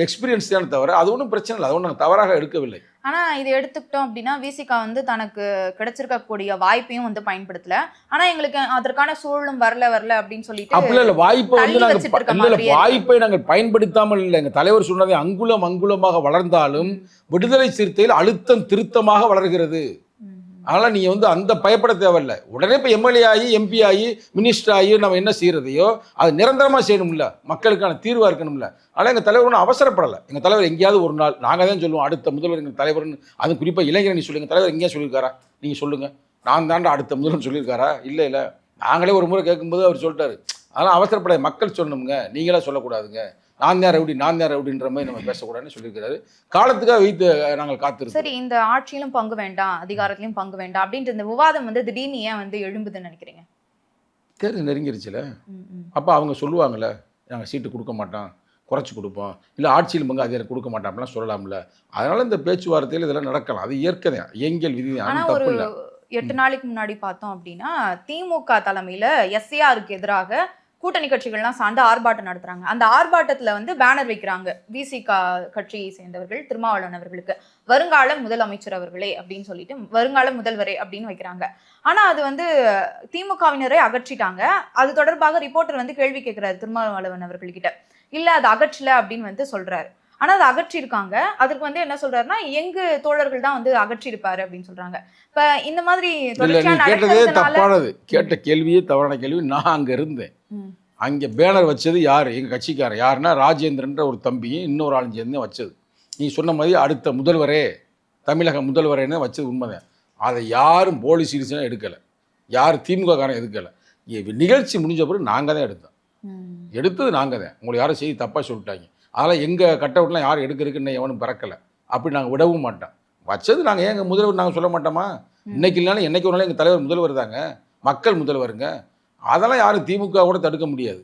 எக்ஸ்பீரியன்ஸ் தானே தவிர அது ஒன்றும் பிரச்சனை இல்லை. அது ஒன்றும் நாங்கள் தவறாக எடுக்கவில்லை. ஆனால் இதை எடுத்துக்கிட்டோம் அப்படின்னா விசிகா வந்து தனக்கு கிடைச்சிருக்கக்கூடிய வாய்ப்பையும் வந்து பயன்படுத்தல. ஆனால் எங்களுக்கு அதற்கான சூழலும் வரல அப்படின்னு சொல்லிட்டு அப்படி இல்லை. வாய்ப்பை வந்து நாங்கள் வாய்ப்பை நாங்கள் பயன்படுத்தாமல் இல்லை. எங்கள் தலைவர் சொன்னதை அங்குலம் அங்குலமாக வளர்ந்தாலும் விடுதலை சிறுத்தையில் அழுத்தம் திருத்தமாக வளர்கிறது. அதனால் நீங்கள் வந்து அந்த பயப்பட தேவையில்லை. உடனே இப்போ எம்எல்ஏ ஆகி எம்பி ஆகி மினிஸ்டர் ஆகி நம்ம என்ன செய்கிறதையோ அது நிரந்தரமாக செய்யணும்ல, மக்களுக்கான தீர்வாக இருக்கணும்ல. ஆனால் எங்கள் தலைவர் ஒன்றும் அவசரப்படலை. எங்கள் தலைவர் எங்கேயாவது ஒரு நாள் நாங்கள் தான் சொல்லுவோம் அடுத்த முதல்வர் எங்கள் தலைவர்னு. அது குறிப்பாக இளைஞரணி சொல்லுங்கள், தலைவர் எங்கேயா சொல்லியிருக்காரா? நீங்கள் சொல்லுங்கள், நான் தாண்டா அடுத்த முதல்வர் சொல்லியிருக்காரா? இல்லை நாங்களே ஒரு முறை கேட்கும்போது அவர் சொல்லிட்டாரு. அதெல்லாம் அவசரப்படாது, மக்கள் சொல்லணுங்க, நீங்களே சொல்லக்கூடாதுங்க. நான் தான் ரவுடின்ற மாதிரி நம்ம பேசக்கூடாதுன்னு சொல்லியிருக்கிறாரு. காலத்துக்காக வைத்து நாங்கள் காத்திருக்கோம். சரி, இந்த ஆட்சியிலும் பங்கு வேண்டாம், அதிகாரத்திலும் பங்கு வேண்டாம் அப்படின்ற இந்த விவாதம் வந்து திடீர்னு ஏன் வந்து எழும்புதுன்னு நினைக்கிறீங்க? தேர்தல் நெருங்கிருச்சுல. அப்போ அவங்க சொல்லுவாங்கள்ல, நாங்கள் சீட்டு கொடுக்க மாட்டோம், குறைச்சி கொடுப்போம், இல்லை ஆட்சியில் பங்கு அதிகாரம் கொடுக்க மாட்டோம் அப்படிலாம் சொல்லலாம்ல. அதனால இந்த பேச்சுவார்த்தையில் இதெல்லாம் நடக்கலாம். அது இயற்கை தான், இயங்கியல் விதி தான். ஆனால் ஒரு 8 நாளைக்கு முன்னாடி பார்த்தோம் அப்படின்னா திமுக தலைமையில் எஸ்ஏஆருக்கு எதிராக கூட்டணி கட்சிகள்லாம் சார்ந்து ஆர்ப்பாட்டம் நடத்துறாங்க. அந்த ஆர்ப்பாட்டத்துல வந்து பேனர் வைக்கிறாங்க, விசிகா கட்சியை சேர்ந்தவர்கள் திருமாவளவன் அவர்களுக்கு வருங்கால முதலமைச்சர் அவர்களே அப்படின்னு சொல்லிட்டு, வருங்கால முதல்வரே அப்படின்னு வைக்கிறாங்க. ஆனா அது வந்து திமுகவினரை அகற்றிட்டாங்க. அது தொடர்பாக ரிப்போர்ட்டர் வந்து கேள்வி கேட்கிறாரு திருமாவளவன் அவர்கள்கிட்ட. இல்ல அது அகற்றல அப்படின்னு வந்து சொல்றாரு. ஆனா அதை அகற்றிருக்காங்க. அதுக்கு வந்து என்ன சொல்றாருன்னா எங்க தோழர்கள் தான் வந்து அகற்றிருப்பாரு அப்படின்னு சொல்றாங்க. இப்ப இந்த மாதிரி தப்பானது, கேட்ட கேள்வியே தவறான கேள்வி. நான் அங்க இருந்தேன். அங்கே பேனர் வச்சது யார்? எங்கள் கட்சிக்காரர். யாருன்னா ராஜேந்திரன்ற ஒரு தம்பியும் இன்னொரு ஆளும் சேர்ந்து வச்சது. நீ சொன்ன மாதிரி அடுத்த முதல்வரே, தமிழக முதல்வரேன்னு வச்சது உண்மைதான். அதை யாரும் போலீஸ் சீரியஸாக எடுக்கலை, யார் திமுக காரன் எடுக்கலை. நிகழ்ச்சி முடிஞ்ச பிறகு நாங்கள் தான் எடுத்தோம். எடுத்தது நாங்கள் தான். உங்களுக்கு யாரும் செய்தி தப்பாக சொல்லிட்டாங்க, அதெல்லாம் எங்கள் கட் அவுட்லாம் யாரும் எடுக்கிறதுக்குன்னு எவனும் பிறக்கலை. அப்படி நாங்கள் விடவும் மாட்டோம். வச்சது நாங்கள் எங்கள் முதல்வர் நாங்கள் சொல்ல மாட்டோமா? இன்னைக்கு இல்லைனாலும் என்னைக்கு ஒரு நாள் எங்கள் தலைவர் முதல்வர் தாங்க, மக்கள் முதல்வருங்க. அதெல்லாம் யாரும் திமுக கூட தடுக்க முடியாது,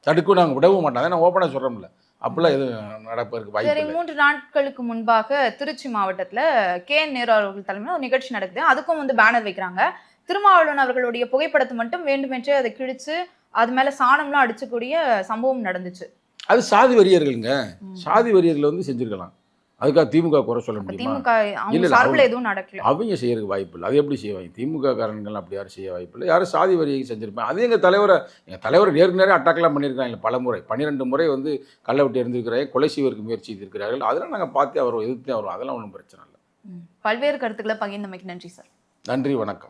தடுக்க நாங்கள் விடவும் மாட்டோம். அதை நான் ஓப்பனாக சொல்கிறோம்ல, அப்படிலாம் எதுவும் நடப்பதற்கு வாய்ப்பு இல்லை. 3 நாட்களுக்கு முன்பாக திருச்சி மாவட்டத்துல KN நேரு அவர்கள் தலைமையில் ஒரு நிகழ்ச்சி நடக்குது. அதுக்கும் வந்து பேனர் வைக்கிறாங்க. திருமாவளவன் அவர்களுடைய புகைப்படத்தை மட்டும் வேண்டுமென்றே அதை கிழிச்சு அது மேல சாணம்லாம் அடிச்சக்கூடிய சம்பவம் நடந்துச்சு. அது சாதி வெறியர்களுங்க. சாதி வெறியர்களை வந்து செஞ்சிருக்கலாம், அதுக்காக திமுக குறை சொல்ல முடியுமா? திமுக அவங்க சார்பில் எதுவும் நடக்கல, அவங்க செய்யறதுக்கு வாய்ப்பு இல்லை. அது எப்படி செய்வாங்க? திமுக காரன்கள் அப்படி யாரும் செய்ய வாய்ப்பு இல்லை. யாரும் சாதி வரியை செஞ்சிருப்பேன். அது எங்கள் தலைவரை நேருக்கு அட்டாக்லாம் பண்ணியிருக்காங்க பல முறை. 12 முறை வந்து கள்ள விட்டு இருந்திருக்கிறாங்க, கொலை செய்வதற்கு முயற்சி செய்திருக்கிறார்கள். அதெல்லாம் நாங்கள் பார்த்து அவர் எதிர்த்து வரும், அதெல்லாம் ஒன்றும் பிரச்சனை இல்லை. பல்வேறு கருத்துக்களை பகிர்ந்தமைக்கு நன்றி சார். நன்றி, வணக்கம்.